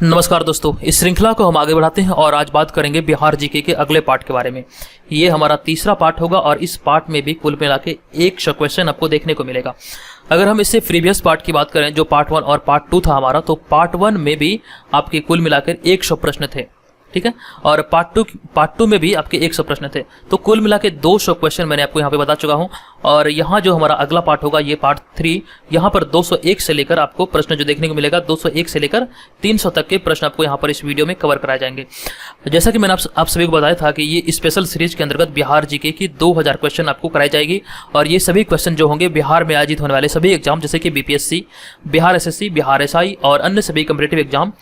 नमस्कार दोस्तों, इस श्रृंखला को हम आगे बढ़ाते हैं और आज बात करेंगे बिहार जीके के अगले पार्ट के बारे में। ये हमारा तीसरा पार्ट होगा और इस पार्ट में भी कुल मिला के 100 क्वेश्चन आपको देखने को मिलेगा। अगर हम इससे प्रीवियस पार्ट की बात करें जो पार्ट 1 और पार्ट 2 था हमारा, तो पार्ट 1 में भी आपके कुल मिलाकर 100 प्रश्न थे, ठीक है, और पार्ट टू में भी आपके 100 प्रश्न थे। तो कुल मिला के 200 क्वेश्चन मैंने आपको यहाँ पे बता चुका हूँ। और यहाँ जो हमारा अगला पार्ट होगा ये पार्ट 3, यहाँ पर 201 से लेकर आपको प्रश्न जो देखने को मिलेगा 201 से लेकर 300 तक के प्रश्न आपको यहाँ पर इस वीडियो में कवर कराए जाएंगे। जैसा कि मैंने आप सभी को बताया था कि ये स्पेशल सीरीज के अंतर्गत बिहार जीके की 2000 क्वेश्चन आपको कराई जाएगी और ये सभी क्वेश्चन जो होंगे बिहार में आयोजित होने वाले सभी एग्जाम जैसे कि BPSC, Bihar SSC, Bihar SI और अन्य सभी कॉम्पिटिटिव एग्जाम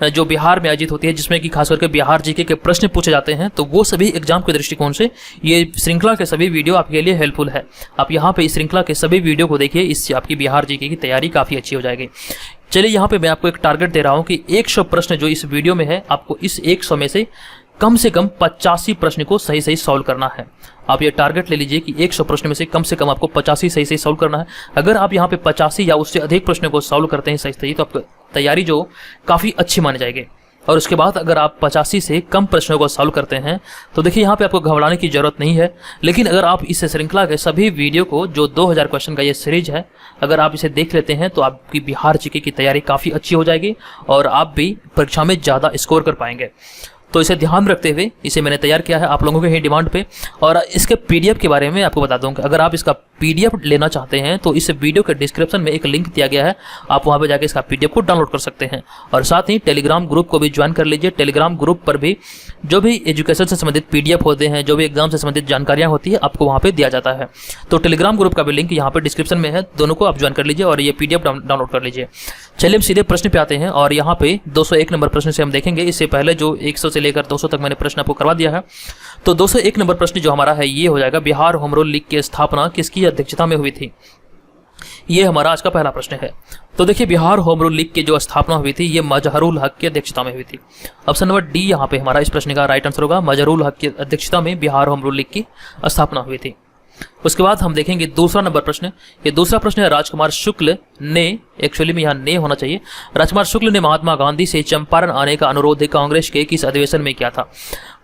जो बिहार में आयोजित होती है, जिसमें कि खास करके बिहार जीके के प्रश्न पूछे जाते हैं, तो वो सभी एग्जाम के दृष्टिकोण से ये श्रृंखला के सभी वीडियो आपके लिए हेल्पफुल है। आप यहाँ पे इस श्रृंखला के सभी वीडियो को देखिए, इससे आपकी बिहार जीके की तैयारी काफ़ी अच्छी हो जाएगी। चलिए, यहाँ पे मैं आपको एक टारगेट दे रहा हूँ कि 100 प्रश्न जो इस वीडियो में है, आपको इस 100 में से कम 85 प्रश्न को सही सही सॉल्व करना है। आप ये टारगेट ले लीजिए कि 100 प्रश्न में से कम आपको 85 सही सही सॉल्व करना है। अगर आप यहाँ पे 85 या उससे अधिक प्रश्नों को सॉल्व करते हैं सही सही, तो आपकी तैयारी जो काफ़ी अच्छी मानी जाएगी। और उसके बाद अगर आप 85 से कम प्रश्नों को सॉल्व करते हैं तो देखिए यहाँ पे आपको घबराने की जरूरत नहीं है। लेकिन अगर आप इस श्रृंखला के सभी वीडियो को, जो 2000 क्वेश्चन का ये सीरीज है, अगर आप इसे देख लेते हैं तो आपकी बिहार जीके की तैयारी काफ़ी अच्छी हो जाएगी और आप भी परीक्षा में ज़्यादा स्कोर कर पाएंगे। तो इसे ध्यान रखते हुए इसे मैंने तैयार किया है आप लोगों के ही डिमांड पे। और इसके पीडीएफ के बारे में आपको बता दूं कि अगर आप इसका पीडीएफ लेना चाहते हैं तो इस वीडियो के डिस्क्रिप्शन में एक लिंक दिया गया है, आप वहां पे जाके इसका पीडीएफ को डाउनलोड कर सकते हैं। और साथ ही टेलीग्राम ग्रुप को भी ज्वाइन कर लीजिए। टेलीग्राम ग्रुप पर भी जो भी एजुकेशन से संबंधित पीडीएफ होते हैं, जो भी एग्जाम से संबंधित जानकारियाँ होती है, आपको वहाँ पर दिया जाता है। तो टेलीग्राम ग्रुप का भी लिंक यहाँ पर डिस्क्रिप्शन में है, दोनों को आप ज्वाइन कर लीजिए और ये पीडीएफ डाउनलोड कर लीजिए। चलिए हम सीधे प्रश्न पे आते हैं और यहाँ पे 201 नंबर प्रश्न से हम देखेंगे। इससे पहले जो 100 से लेकर 200 तक मैंने प्रश्न आपको करवा दिया है। तो 201 नंबर प्रश्न जो हमारा है ये हो जाएगा, बिहार होम रूल लीग की स्थापना किसकी अध्यक्षता में हुई थी? ये हमारा आज का पहला प्रश्न है। तो देखिए, बिहार होम रूल लीग की जो स्थापना हुई थी ये मजहरुल हक की अध्यक्षता में हुई थी। ऑप्शन नंबर डी यहाँ पे हमारा इस प्रश्न का राइट आंसर होगा। मजहरुल हक की अध्यक्षता में बिहार होम रूल लीग की स्थापना हुई थी। उसके बाद हम देखेंगे दूसरा नंबर प्रश्न। ये दूसरा प्रश्न है, राजकुमार शुक्ल ने, एक्चुअली में यहाँ ने होना चाहिए, राजकुमार शुक्ल ने महात्मा गांधी से चंपारण आने का अनुरोध कांग्रेस के किस अधिवेशन में किया था?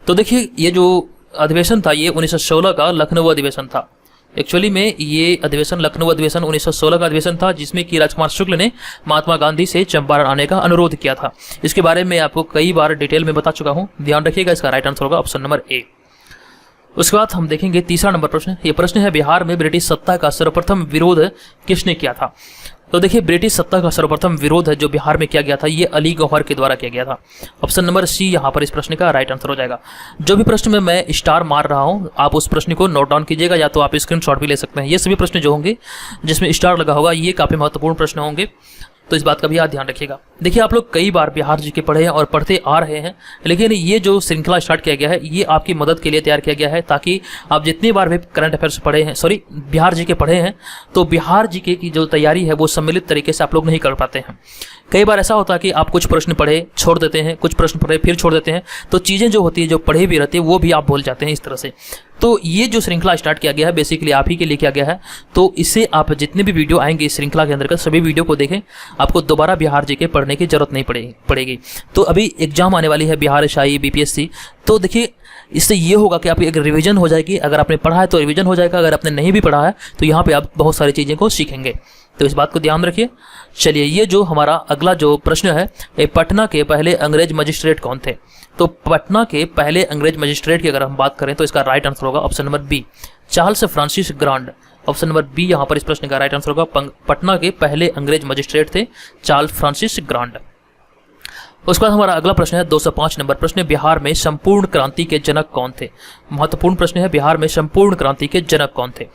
तो देखिए, ये जो अधिवेशन था ये 1916 का लखनऊ अधिवेशन था। एक्चुअली में ये अधिवेशन लखनऊ अधिवेशन 1916 का अधिवेशन था, जिसमें कि राजकुमार शुक्ल ने महात्मा गांधी से चंपारण आने का अनुरोध किया था। इसके बारे में आपको कई बार डिटेल में बता चुका हूँ, ध्यान रखिएगा। इसका राइट आंसर होगा ऑप्शन नंबर ए। उसके बाद हम देखेंगे तीसरा नंबर प्रश्न। ये प्रश्न है, बिहार में ब्रिटिश सत्ता का सर्वप्रथम विरोध किसने किया था? तो देखिए, ब्रिटिश सत्ता का सर्वप्रथम विरोध है जो बिहार में किया गया था, ये अली गौहर के द्वारा किया गया था। ऑप्शन नंबर सी यहाँ पर इस प्रश्न का राइट आंसर हो जाएगा। जो भी प्रश्न में मैं स्टार मार रहा हूँ, आप उस प्रश्न को नोट डाउन कीजिएगा, या तो आप स्क्रीनशॉट भी ले सकते हैं। ये सभी प्रश्न जो होंगे जिसमें स्टार लगा होगा ये काफ़ी महत्वपूर्ण प्रश्न होंगे, तो इस बात का भी आप ध्यान रखिएगा। देखिए, आप लोग कई बार बिहार जीके पढ़े हैं और पढ़ते आ रहे हैं, लेकिन ये जो श्रृंखला स्टार्ट किया गया है ये आपकी मदद के लिए तैयार किया गया है, ताकि आप जितनी बार भी करंट अफेयर्स पढ़े हैं, बिहार जीके पढ़े हैं, तो बिहार जीके की जो तैयारी है वो सम्मिलित तरीके से आप लोग नहीं कर पाते हैं। कई बार ऐसा होता है कि आप कुछ प्रश्न पढ़े छोड़ देते हैं, कुछ प्रश्न पढ़े फिर छोड़ देते हैं, तो चीज़ें जो होती है, जो पढ़े भी रहती है, वो भी आप भूल जाते हैं इस तरह से। तो ये जो श्रृंखला स्टार्ट किया गया है बेसिकली आप ही के लिए किया गया है। तो इससे आप जितने भी वीडियो आएंगे इस श्रृंखला के अंतर्गत सभी वीडियो को देखें, आपको दोबारा बिहार जीके पढ़ने की जरूरत नहीं पड़ेगी। तो अभी एग्जाम आने वाली है बिहार एसआई, बीपीएससी, तो देखिए इससे ये होगा कि आपकी एक रिवीजन हो जाएगी। अगर आपने पढ़ा है तो रिवीजन हो जाएगा, अगर आपने नहीं भी पढ़ा है तो यहाँ पे आप बहुत सारी चीज़ें को सीखेंगे। तो इस बात को ध्यान रखिए। चलिए, ये जो हमारा अगला जो प्रश्न है, ये पटना के पहले अंग्रेज मजिस्ट्रेट कौन थे? तो पटना के पहले अंग्रेज मजिस्ट्रेट की अगर हम बात करें तो इसका राइट आंसर होगा option number B, Charles Francis Grand. Option number B यहाँ पर इस प्रश्न का राइट आंसर होगा। पटना के पहले अंग्रेज मजिस्ट्रेट थे चार्ल्स फ्रांसिस ग्रांड। उसके बाद हमारा अगला प्रश्न है 205 नंबर प्रश्न, बिहार में संपूर्ण क्रांति के जनक कौन थे? महत्वपूर्ण प्रश्न है, बिहार में संपूर्ण क्रांति के जनक कौन थे?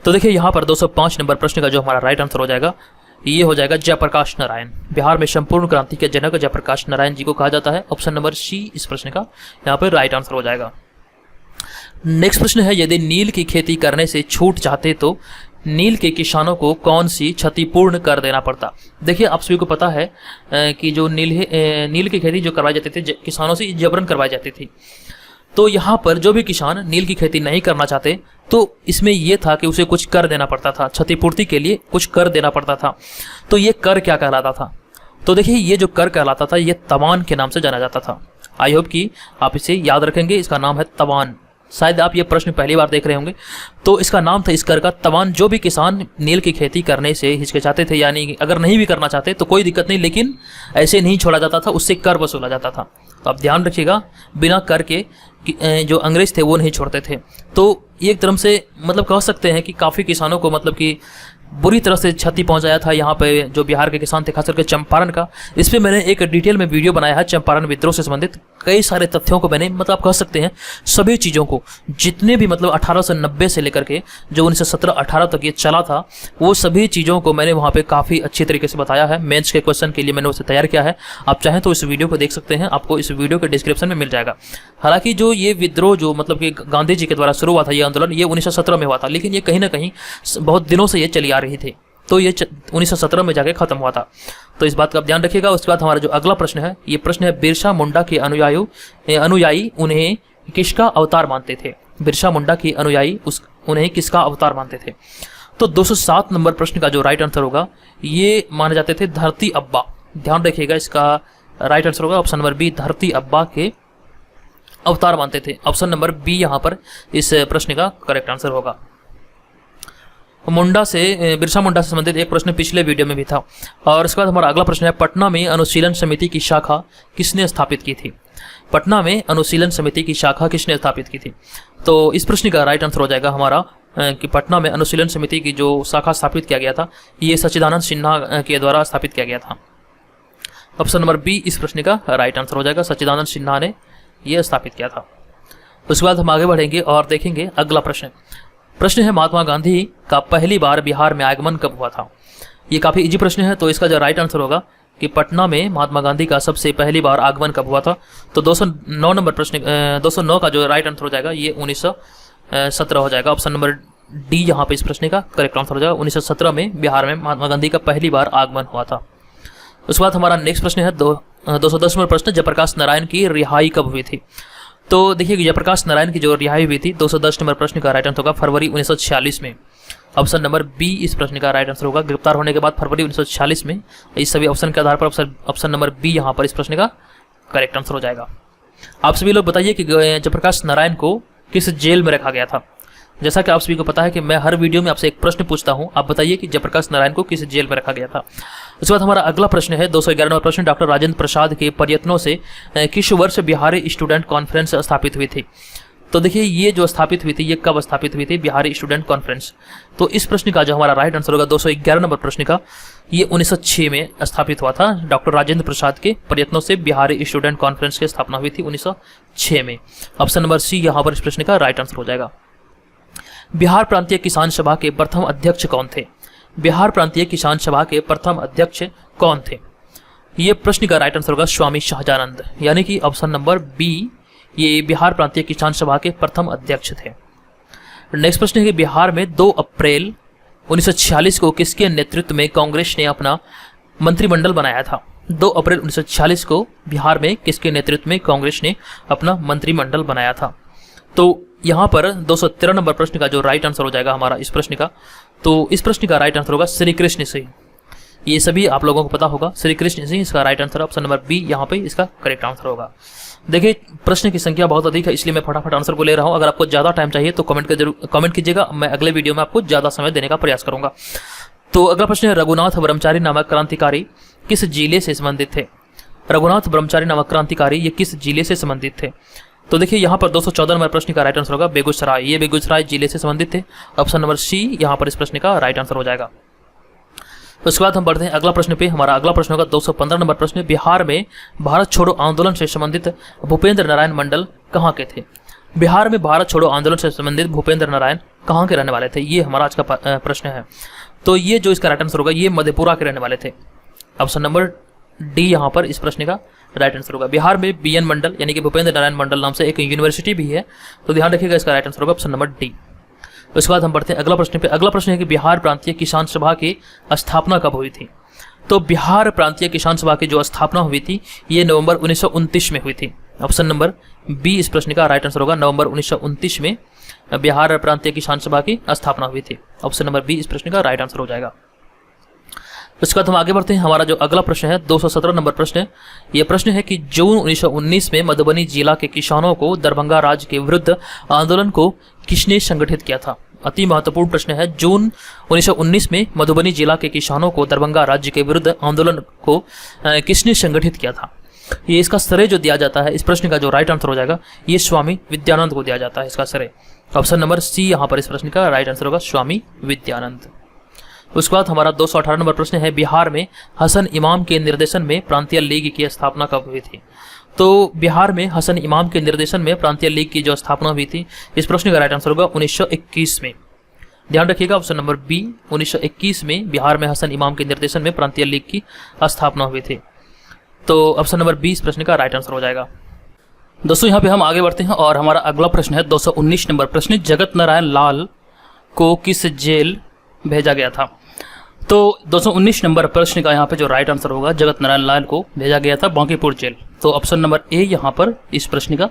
तो देखिए, यहाँ पर 205 नंबर प्रश्न का जो हमारा राइट आंसर हो जाएगा ये हो जाएगा जयप्रकाश नारायण। बिहार में संपूर्ण क्रांति के जनक जयप्रकाश नारायण जी को कहा जाता है। ऑप्शन नंबर सी इस प्रश्न का यहाँ पर राइट आंसर हो जाएगा। नेक्स्ट प्रश्न है, यदि नील की खेती करने से छूट चाहते तो नील के किसानों को कौन सी क्षतिपूर्ण कर देना पड़ता? देखिए, आप सभी को पता है कि जो नील की खेती जो करवाई जाती थी किसानों से जबरन करवाई जाती थी। तो यहाँ पर जो भी किसान नील की खेती नहीं करना चाहते तो इसमें यह था कि उसे कुछ कर देना पड़ता था, क्षतिपूर्ति के लिए कुछ कर देना पड़ता था। तो ये कर क्या कहलाता था? तो देखिए ये जो कर कहलाता था ये तवान के नाम से जाना जाता था। आई होप कि आप इसे याद रखेंगे, इसका नाम है तवान। शायद आप ये प्रश्न पहली बार देख रहे होंगे। तो इसका नाम था इस कर का तवान। जो भी किसान नील की खेती करने से हिचकिचाते थे, यानी अगर नहीं भी करना चाहते तो कोई दिक्कत नहीं, लेकिन ऐसे नहीं छोड़ा जाता था, उससे कर वसूला जाता था। तो आप ध्यान रखिएगा, बिना कर के जो अंग्रेज थे वो नहीं छोड़ते थे। तो एक तरह से मतलब कह सकते हैं कि काफ़ी किसानों को मतलब कि बुरी तरह से क्षति पहुंचाया था यहाँ पे जो बिहार के किसान थे, खास करके चंपारण का। इस पर मैंने एक डिटेल में वीडियो बनाया है चंपारण विद्रोह से संबंधित। कई सारे तथ्यों को मैंने मतलब कह सकते हैं सभी चीज़ों को, जितने भी मतलब 1890 से लेकर के जो 1917-18 तक ये चला था, वो सभी चीज़ों को मैंने वहाँ पे काफ़ी अच्छी तरीके से बताया है। मेंस के क्वेश्चन के लिए मैंने उसे तैयार किया है। आप चाहें तो इस वीडियो को देख सकते हैं, आपको इस वीडियो के डिस्क्रिप्शन में मिल जाएगा। हालांकि जो ये विद्रोह जो मतलब कि गांधी जी के द्वारा शुरू हुआ था, ये आंदोलन, ये 1917 में हुआ था, लेकिन ये कहीं ना कहीं बहुत दिनों से ये चली आ रही थी। तो ये 1917 में जाके खत्म हुआ था। तो इस बात का आप ध्यान रखिएगा। उसके बाद हमारा जो अगला प्रश्न है, ये प्रश्न है बिरसा मुंडा के अनुयायी उन्हें किसका अवतार मानते थे? बिरसा मुंडा के अनुयायी उन्हें किसका अवतार मानते थे? तो 207 नंबर प्रश्न का जो राइट आंसर होगा, ये माने जाते थे धरती अब्बा। ध्यान रखिएगा, इसका राइट आंसर होगा ऑप्शन नंबर बी, धरती अब्बा के अवतार मानते थे। ऑप्शन नंबर बी यहाँ पर इस प्रश्न का करेक्ट आंसर होगा। बिरसा मुंडा से संबंधित एक प्रश्न पिछले वीडियो में भी था। और इसके बाद हमारा अगला प्रश्न है, पटना में अनुशीलन समिति की शाखा किसने स्थापित की थी? पटना में अनुशीलन समिति की शाखा किसने स्थापित की थी? तो इस प्रश्न का राइट आंसर हो जाएगा हमारा कि पटना में अनुशीलन समिति की जो शाखा स्थापित किया गया था, ये सच्चिदानंद सिन्हा के द्वारा स्थापित किया गया था। ऑप्शन नंबर बी इस प्रश्न का राइट आंसर हो जाएगा, सच्चिदानंद सिन्हा ने यह स्थापित किया था। उसके बाद हम आगे बढ़ेंगे और देखेंगे अगला प्रश्न। प्रश्न है, महात्मा गांधी का पहली बार बिहार में आगमन कब हुआ था? ये काफ़ी इजी प्रश्न है। तो इसका जो राइट आंसर होगा कि पटना में महात्मा गांधी का सबसे पहली बार आगमन कब हुआ था? तो 209 नंबर प्रश्न 209 का जो राइट आंसर हो जाएगा ये 1917 हो जाएगा। ऑप्शन नंबर डी यहाँ पे इस प्रश्न का करेक्ट आंसर हो जाएगा। 1917 में बिहार में महात्मा गांधी का पहली बार आगमन हुआ था। उसके बाद हमारा नेक्स्ट प्रश्न है 210 नंबर प्रश्न, जयप्रकाश नारायण की रिहाई कब हुई थी? तो देखिए जयप्रकाश नारायण की जो रिहाई हुई थी 210 नंबर प्रश्न का राइट आंसर होगा फरवरी 1946 में। ऑप्शन नंबर बी इस प्रश्न का राइट आंसर होगा। गिरफ्तार होने के बाद फरवरी 1946 में। इस सभी ऑप्शन के आधार पर ऑप्शन नंबर बी यहाँ पर इस प्रश्न का करेक्ट आंसर हो जाएगा। आप सभी लोग बताइए कि जयप्रकाश नारायण को किस जेल में रखा गया था? जैसा कि आप सभी को पता है कि मैं हर वीडियो में आपसे एक प्रश्न पूछता हूं, आप बताइए कि जयप्रकाश नारायण को किस जेल में रखा गया था। उसके बाद हमारा अगला प्रश्न है 211 नंबर प्रश्न, डॉक्टर राजेंद्र प्रसाद के प्रयत्नों से किस वर्ष बिहारी स्टूडेंट कॉन्फ्रेंस स्थापित हुई थी? तो देखिए ये जो स्थापित हुई थी, ये कब स्थापित हुई थी? Bihari student conference. तो इस प्रश्न का जो हमारा राइट आंसर होगा 211 नंबर प्रश्न का, ये 1906 में स्थापित हुआ था। डॉक्टर राजेंद्र प्रसाद के प्रयत्नों से बिहारी स्टूडेंट कॉन्फ्रेंस की स्थापना हुई थी 1906 में। ऑप्शन नंबर सी यहाँ पर इस प्रश्न का राइट आंसर हो जाएगा। बिहार प्रांतीय किसान सभा के प्रथम अध्यक्ष कौन थे? बिहार प्रांतीय किसान सभा के प्रथम अध्यक्ष कौन थे? ये प्रश्न का राइट आंसर होगा स्वामी शाहजानंद, यानी कि ऑप्शन नंबर बी, ये बिहार प्रांतीय किसान सभा के प्रथम अध्यक्ष थे। नेक्स्ट प्रश्न है कि बिहार में 2 अप्रैल 1946 को किसके नेतृत्व में कांग्रेस ने अपना मंत्रिमंडल बनाया था? 2 अप्रैल 1946 को बिहार में किसके नेतृत्व में कांग्रेस ने अपना मंत्रिमंडल बनाया था? तो यहाँ पर 213 नंबर प्रश्न का जो राइट आंसर हो जाएगा हमारा इस प्रश्न का, तो इस प्रश्न का राइट आंसर होगा श्री कृष्ण सिंह। ये सभी आप लोगों को पता होगा, श्री कृष्ण सिंह इसका right answer. Option number B यहाँ पे इसका करेक्ट आंसर होगा। देखिए प्रश्न की संख्या बहुत अधिक है, इसलिए मैं फटाफट आंसर को ले रहा हूँ। अगर आपको ज़्यादा टाइम चाहिए तो कमेंट कीजिएगा, मैं अगले वीडियो में आपको ज़्यादा समय देने का प्रयास करूँगा। तो अगला प्रश्न है, रघुनाथ ब्रह्मचारी नामक क्रांतिकारी किस जिले से संबंधित थे? रघुनाथ ब्रह्मचारी नामक क्रांतिकारी ये किस जिले से संबंधित थे? तो देखिए यहाँ पर 214 नंबर प्रश्न का राइट आंसर होगा बेगूसराय। ये बेगूसराय जिले से संबंधित थे। ऑप्शन नंबर सी यहाँ पर इस प्रश्न का राइट आंसर हो जाएगा। उसके बाद हम बढ़ते हैं अगला प्रश्न पे। हमारा अगला प्रश्न होगा 215 नंबर प्रश्न, बिहार में भारत छोड़ो आंदोलन से संबंधित भूपेंद्र नारायण मंडल कहाँ के थे? बिहार में भारत छोड़ो आंदोलन से संबंधित भूपेंद्र नारायण कहाँ के रहने वाले थे? ये हमारा आज का प्रश्न है। तो ये जो इसका राइट आंसर होगा ये मधेपुरा के रहने वाले थे। ऑप्शन नंबर डी यहाँ पर इस प्रश्न का राइट आंसर होगा। बिहार में बीएन मंडल यानी कि भूपेंद्र नारायण मंडल नाम से एक यूनिवर्सिटी भी है, तो ध्यान रखिएगा, इसका राइट आंसर होगा ऑप्शन नंबर डी। उसके बाद हम बढ़ते हैं अगला प्रश्न पे। अगला प्रश्न है कि बिहार प्रांतीय किसान सभा की स्थापना कब हुई थी? तो बिहार प्रांतीय किसान सभा की जो स्थापना हुई थी ये नवंबर 1929 में हुई थी। ऑप्शन नंबर बी इस प्रश्न का राइट आंसर होगा। नवंबर 1929 में बिहार प्रांतीय किसान सभा की स्थापना हुई थी। ऑप्शन नंबर बी इस प्रश्न का राइट आंसर हो जाएगा। उसके बाद हम आगे बढ़ते हैं। हमारा जो अगला प्रश्न है 217 नंबर प्रश्न है। यह प्रश्न है कि जून 1919 में मधुबनी जिला के किसानों को दरभंगा राज्य के विरुद्ध आंदोलन को किसने संगठित किया था। अति महत्वपूर्ण प्रश्न है। जून 1919 में मधुबनी जिला के किसानों को दरभंगा राज्य के विरुद्ध आंदोलन को किसने संगठित किया था। ये इसका श्रेय जो दिया जाता है, इस प्रश्न का जो राइट आंसर हो जाएगा ये स्वामी विद्यानंद को दिया जाता है इसका श्रेय। ऑप्शन नंबर सी यहाँ पर इस प्रश्न का राइट आंसर होगा स्वामी विद्यानंद। उसके बाद हमारा 218 नंबर प्रश्न है। बिहार में हसन इमाम के निर्देशन में प्रांतीय लीग की स्थापना कब हुई थी। तो बिहार में हसन इमाम के निर्देशन में प्रांतीय लीग की जो स्थापना हुई थी, इस प्रश्न का राइट आंसर होगा 1921 में। ध्यान रखिएगा ऑप्शन नंबर बी 1921 में बिहार में हसन इमाम के निर्देशन में प्रांतीय लीग की स्थापना हुई थी। तो ऑप्शन नंबर बी इस प्रश्न का राइट आंसर हो जाएगा। दोस्तों यहाँ पे हम आगे बढ़ते हैं और हमारा अगला प्रश्न है 219 नंबर प्रश्न। जगत नारायण लाल को किस जेल भेजा गया था। तो 219 नंबर प्रश्न का यहाँ पे जो राइट आंसर होगा जगत नारायण लाल को भेजा गया था बांकीपुर जेल। तो ऑप्शन नंबर ए यहाँ पर इस प्रश्न का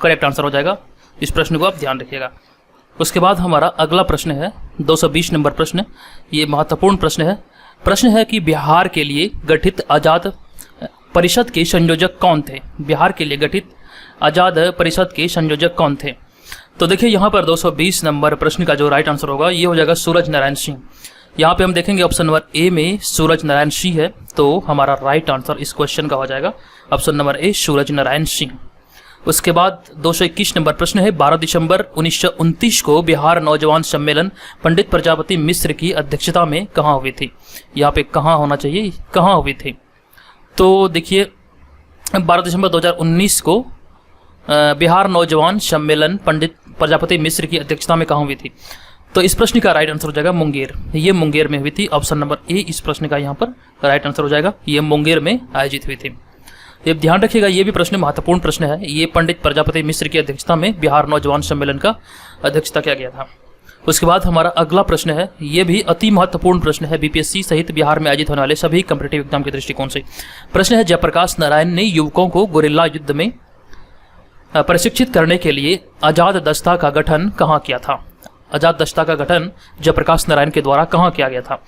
करेक्ट आंसर हो जाएगा। इस प्रश्न को आप ध्यान रखिएगा। उसके बाद हमारा अगला प्रश्न है 220 नंबर प्रश्न। ये महत्वपूर्ण प्रश्न है। प्रश्न है कि बिहार के लिए गठित आजाद परिषद के संयोजक कौन थे। बिहार के लिए गठित आजाद परिषद के संयोजक कौन थे। तो देखिए यहाँ पर 220 नंबर प्रश्न का जो राइट आंसर होगा ये हो जाएगा सूरज नारायण सिंह। यहाँ पे हम देखेंगे ऑप्शन नंबर ए में सूरज नारायण सिंह है। तो हमारा राइट आंसर इस क्वेश्चन का हो जाएगा ऑप्शन नंबर ए सूरज नारायण सिंह। उसके बाद 221 नंबर प्रश्न है। 12 दिसंबर 1929 को बिहार नौजवान सम्मेलन पंडित प्रजापति मिश्र की अध्यक्षता में कहाँ हुई थी। यहाँ पे कहाँ होना चाहिए, कहाँ हुई थी। तो देखिए 12 दिसंबर 2019 को बिहार नौजवान सम्मेलन पंडित प्रजापति मिश्र की अध्यक्षता में कहाँ हुई थी। तो इस प्रश्न का राइट आंसर हो जाएगा मुंगेर। ये मुंगेर में हुई थी। ऑप्शन नंबर ए इस प्रश्न का यहाँ पर राइट आंसर हो जाएगा। ये मुंगेर में आयोजित हुई थी। ये ध्यान रखिएगा, ये भी प्रश्न महत्वपूर्ण प्रश्न है। ये पंडित प्रजापति मिश्र की अध्यक्षता में बिहार नौजवान सम्मेलन का अध्यक्षता किया गया था। उसके बाद हमारा अगला प्रश्न है। ये भी अति महत्वपूर्ण प्रश्न है बीपीएससी सहित बिहार में आयोजित होने वाले सभी कॉम्पिटिटिव एग्जाम के दृष्टिकोण से। प्रश्न है जयप्रकाश नारायण ने युवकों को गुरिल्ला युद्ध में प्रशिक्षित करने के लिए आजाद दस्ता का गठन कहाँ किया था। आजाद दस्ता का गठन जयप्रकाश नारायण के द्वारा कहाँ किया गया था।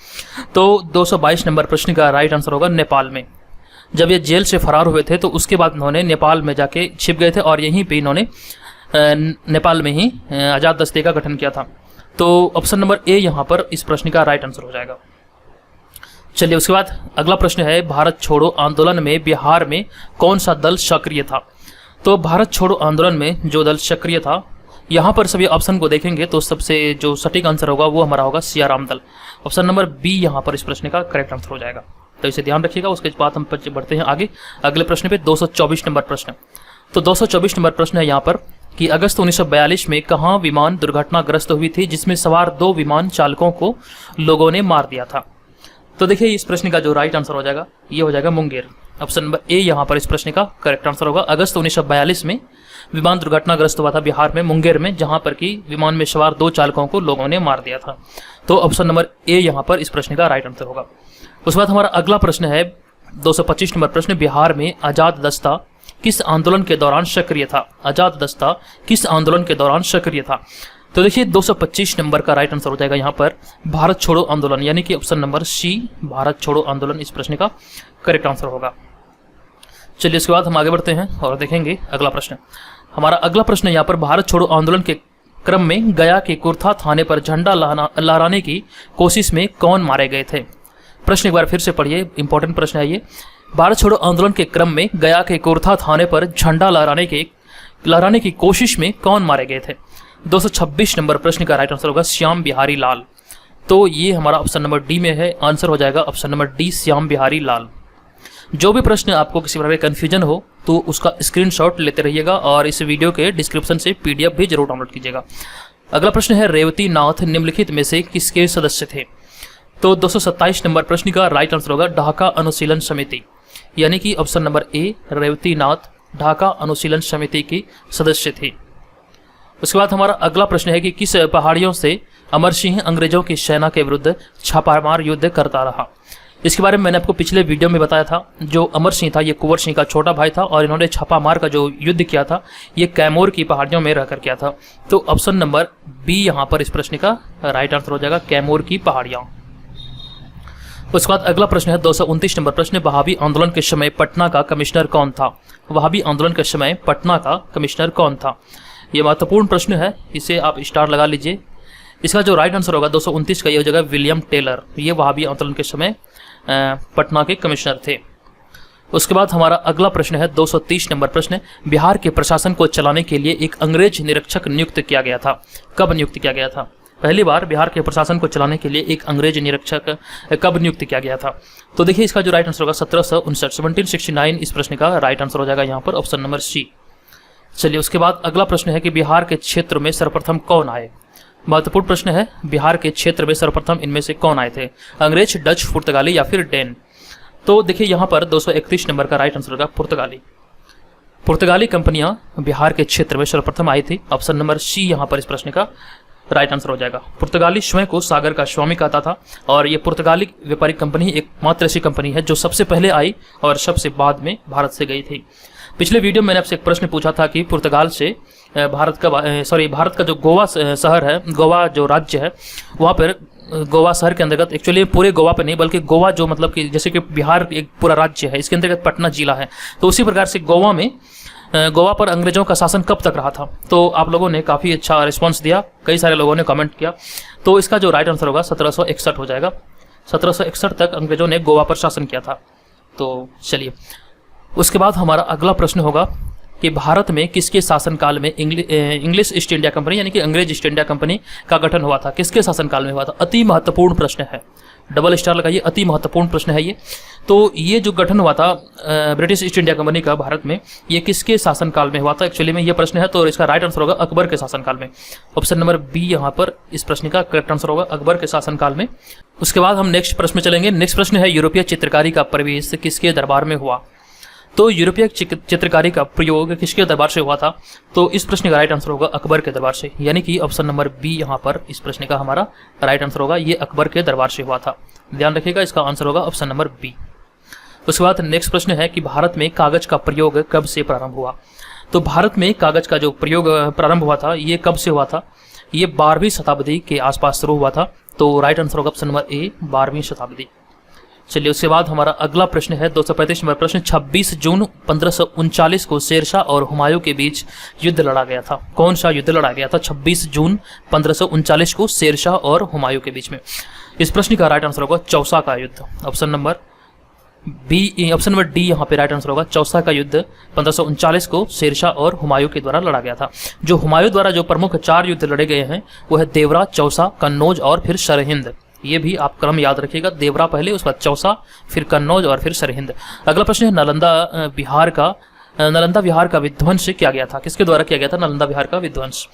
तो 222 नंबर प्रश्न का राइट आंसर होगा नेपाल में। जब ये जेल से फरार हुए थे तो उसके बाद इन्होंने नेपाल में जाके छिप गए थे और यहीं पे इन्होंने नेपाल में ही आजाद दस्ते का गठन किया था। तो ऑप्शन नंबर ए यहाँ पर इस प्रश्न का राइट आंसर हो जाएगा। चलिए उसके बाद अगला प्रश्न है। भारत छोड़ो आंदोलन में बिहार में कौन सा दल सक्रिय था। तो भारत छोड़ो आंदोलन में जो दल सक्रिय था, यहाँ पर सभी ऑप्शन को देखेंगे तो सबसे जो सटीक आंसर होगा वो हमारा होगा सियाराम दल। ऑप्शन नंबर बी यहाँ पर इस प्रश्न का करेक्ट आंसर हो जाएगा। तो इसे ध्यान रखिएगा। उसके बाद हम बढ़ते हैं आगे अगले प्रश्न पे 224 नंबर प्रश्न। तो 224 नंबर प्रश्न है यहाँ पर कि अगस्त 1942 में कहाँ विमान दुर्घटनाग्रस्त हुई थी जिसमें सवार 2 विमान चालकों को लोगों ने मार दिया था। तो देखिए इस प्रश्न का जो राइट आंसर हो जाएगा ये हो जाएगा मुंगेर। ऑप्शन नंबर ए यहाँ पर इस प्रश्न का करेक्ट आंसर होगा। अगस्त 1942 में विमान दुर्घटनाग्रस्त हुआ था बिहार में मुंगेर में, जहां पर कि विमान में सवार 2 चालकों को लोगों ने मार दिया था। तो ऑप्शन नंबर ए यहाँ पर इस प्रश्न का राइट आंसर होगा। उसके बाद हमारा अगला प्रश्न है 225 नंबर प्रश्न। बिहार में आजाद दस्ता किस आंदोलन के दौरान सक्रिय था। आजाद दस्ता किस आंदोलन के दौरान सक्रिय था। तो देखिए 225 नंबर का राइट आंसर हो जाएगा यहाँ पर भारत छोड़ो आंदोलन, यानी कि ऑप्शन नंबर सी भारत छोड़ो आंदोलन इस प्रश्न का करेक्ट आंसर होगा। चलिए इसके बाद हम आगे बढ़ते हैं और देखेंगे अगला प्रश्न। हमारा अगला प्रश्न यहाँ पर भारत छोड़ो आंदोलन के क्रम में गया के कुर्था थाने पर झंडा लहराने की कोशिश में कौन मारे गए थे। प्रश्न एक बार फिर से पढ़िए, इंपॉर्टेंट प्रश्न है ये। भारत छोड़ो आंदोलन के क्रम में गया के कुर्था थाने पर झंडा लहराने की कोशिश में कौन मारे गए थे। 226 नंबर प्रश्न का राइट आंसर होगा श्याम बिहारी लाल। तो ये हमारा ऑप्शन नंबर डी में है, आंसर हो जाएगा option number D Shyam Bihari Lal. जो भी प्रश्न आपको किसी प्रकार का कन्फ्यूजन हो तो उसका स्क्रीनशॉट लेते रहिएगा और इस वीडियो के डिस्क्रिप्शन से पीडीएफ भी जरूर डाउनलोड कीजिएगा। अगला प्रश्न है रेवती नाथ निम्नलिखित में से किसके सदस्य थे। तो 227 नंबर प्रश्न का राइट आंसर होगा ढाका अनुशीलन समिति, यानी कि ऑप्शन नंबर ए रेवती नाथ ढाका अनुशीलन समिति की सदस्य थी। उसके बाद हमारा अगला प्रश्न है कि किस पहाड़ियों से अमर सिंह अंग्रेजों की सेना के विरुद्ध छापामार युद्ध करता रहा। इसके बारे में मैंने आपको पिछले वीडियो में बताया था। जो अमर सिंह था ये कुंवर सिंह का छोटा भाई था और इन्होंने छापामार का जो युद्ध किया था ये कैमूर की पहाड़ियों में रहकर किया था। तो ऑप्शन नंबर बी यहाँ पर इस प्रश्न का राइट आंसर हो जाएगा कैमूर की पहाड़ियाँ। उसके बाद अगला प्रश्न है 229 नंबर प्रश्न, वहाबी आंदोलन के समय पटना का कमिश्नर कौन था? वहाबी आंदोलन के समय पटना का कमिश्नर कौन था? ये महत्वपूर्ण प्रश्न है, इसे आप स्टार लगा लीजिए। इसका जो राइट आंसर होगा 229 का ये हो जाएगा विलियम टेलर। ये वहाबी आंदोलन के समय पटना के कमिश्नर थे। उसके बाद हमारा अगला प्रश्न है 230 नंबर प्रश्न, बिहार के प्रशासन को चलाने के लिए एक अंग्रेज निरीक्षक नियुक्त किया गया था। कब नियुक्त किया गया था? पहली बार बिहार के प्रशासन को चलाने के लिए एक अंग्रेज निरीक्षक कब नियुक्त किया गया था? तो देखिए इसका जो राइट आंसर होगा 1769 इस प्रश्न का राइट आंसर हो जाएगा यहाँ पर ऑप्शन नंबर सी। चलिए उसके बाद अगला प्रश्न है कि बिहार के क्षेत्र में सर्वप्रथम कौन आए? महत्वपूर्ण प्रश्न है, बिहार के क्षेत्र में सर्वप्रथम इनमें से कौन आए थे? अंग्रेज, डच, पुर्तगाली या फिर डेन? तो देखिए यहाँ पर 231 नंबर का राइट आंसर होगा पुर्तगाली। पुर्तगाली कंपनियां बिहार के क्षेत्र में सर्वप्रथम आई थी। ऑप्शन नंबर सी यहाँ पर इस प्रश्न का राइट आंसर हो जाएगा। पुर्तगाली स्वयं को सागर का स्वामी कहता था और ये पुर्तगाली व्यापारिक कंपनी एकमात्र ऐसी कंपनी है जो सबसे पहले आई और सबसे बाद में भारत से गई थी। पिछले वीडियो में मैंने आपसे एक प्रश्न पूछा था कि पुर्तगाल से भारत का जो गोवा शहर है, गोवा जो राज्य है, वहाँ पर गोवा शहर के अंतर्गत, एक्चुअली पूरे गोवा पे नहीं बल्कि गोवा जो मतलब कि जैसे कि बिहार एक पूरा राज्य है, इसके अंतर्गत पटना जिला है, तो उसी प्रकार से गोवा पर अंग्रेजों का शासन कब तक रहा था? तो आप लोगों ने काफ़ी अच्छा रिस्पांस दिया, कई सारे लोगों ने कमेंट किया। तो इसका जो राइट आंसर होगा 1761 हो जाएगा। 1761 तक अंग्रेजों ने गोवा पर शासन किया था। तो चलिए उसके बाद हमारा अगला प्रश्न होगा कि भारत में किसके शासनकाल में इंग्लिश ईस्ट इंडिया कंपनी यानी कि अंग्रेज ईस्ट इंडिया कंपनी का गठन हुआ था? किसके शासनकाल में हुआ था? अति महत्वपूर्ण प्रश्न है, डबल स्टार लगाइए, अति महत्वपूर्ण प्रश्न है ये। तो ये जो गठन हुआ था ब्रिटिश ईस्ट इंडिया कंपनी का भारत में, ये किसके शासनकाल में हुआ था? एक्चुअली में ये प्रश्न है, तो इसका राइट आंसर होगा अकबर के शासनकाल में। ऑप्शन नंबर बी यहाँ पर इस प्रश्न का करेक्ट आंसर होगा, अकबर के शासनकाल में। उसके बाद हम नेक्स्ट प्रश्न में चलेंगे। नेक्स्ट प्रश्न है यूरोपीय चित्रकारी का प्रवेश किसके दरबार में हुआ? तो यूरोपीय चित्रकारी का प्रयोग किसके दरबार से हुआ था? तो इस प्रश्न का राइट आंसर होगा अकबर के दरबार से, यानी कि ऑप्शन नंबर बी यहाँ पर इस प्रश्न का हमारा राइट आंसर होगा, ये अकबर के दरबार से हुआ था। ध्यान रखिएगा, इसका आंसर होगा ऑप्शन नंबर बी। उसके बाद नेक्स्ट प्रश्न है कि भारत में कागज का प्रयोग कब से प्रारंभ हुआ? तो भारत में कागज का जो प्रयोग प्रारंभ हुआ था ये कब से हुआ था? ये 12वीं शताब्दी के आसपास शुरू हुआ था। तो राइट आंसर होगा ऑप्शन नंबर ए, 12वीं शताब्दी। चलिए उसके बाद हमारा अगला प्रश्न है 235 नंबर प्रश्न, 26 जून 1539 को शेरशाह और हुमायूं के बीच युद्ध लड़ा गया था। कौन सा युद्ध लड़ा गया था 26 जून 1539 को शेरशाह और हुमायूं के बीच में? इस प्रश्न का राइट आंसर होगा चौसा का युद्ध। ऑप्शन नंबर डी यहाँ पे राइट आंसर होगा, चौसा का युद्ध 1539 को शेरशाह और हुमायूं के द्वारा लड़ा गया था। जो हुमायूं द्वारा जो प्रमुख 4 युद्ध लड़े गए हैं वो है देवरा, चौसा, कन्नौज और फिर सरहिंद। ये भी आप क्रम याद रखिएगा, देवरा पहले, उसके बाद चौसा, फिर कन्नौज और फिर सरहिंद। अगला प्रश्न है नालंदा विहार का विध्वंस किया गया था। किसके द्वारा किया गया था नालंदा विहार का विध्वंस?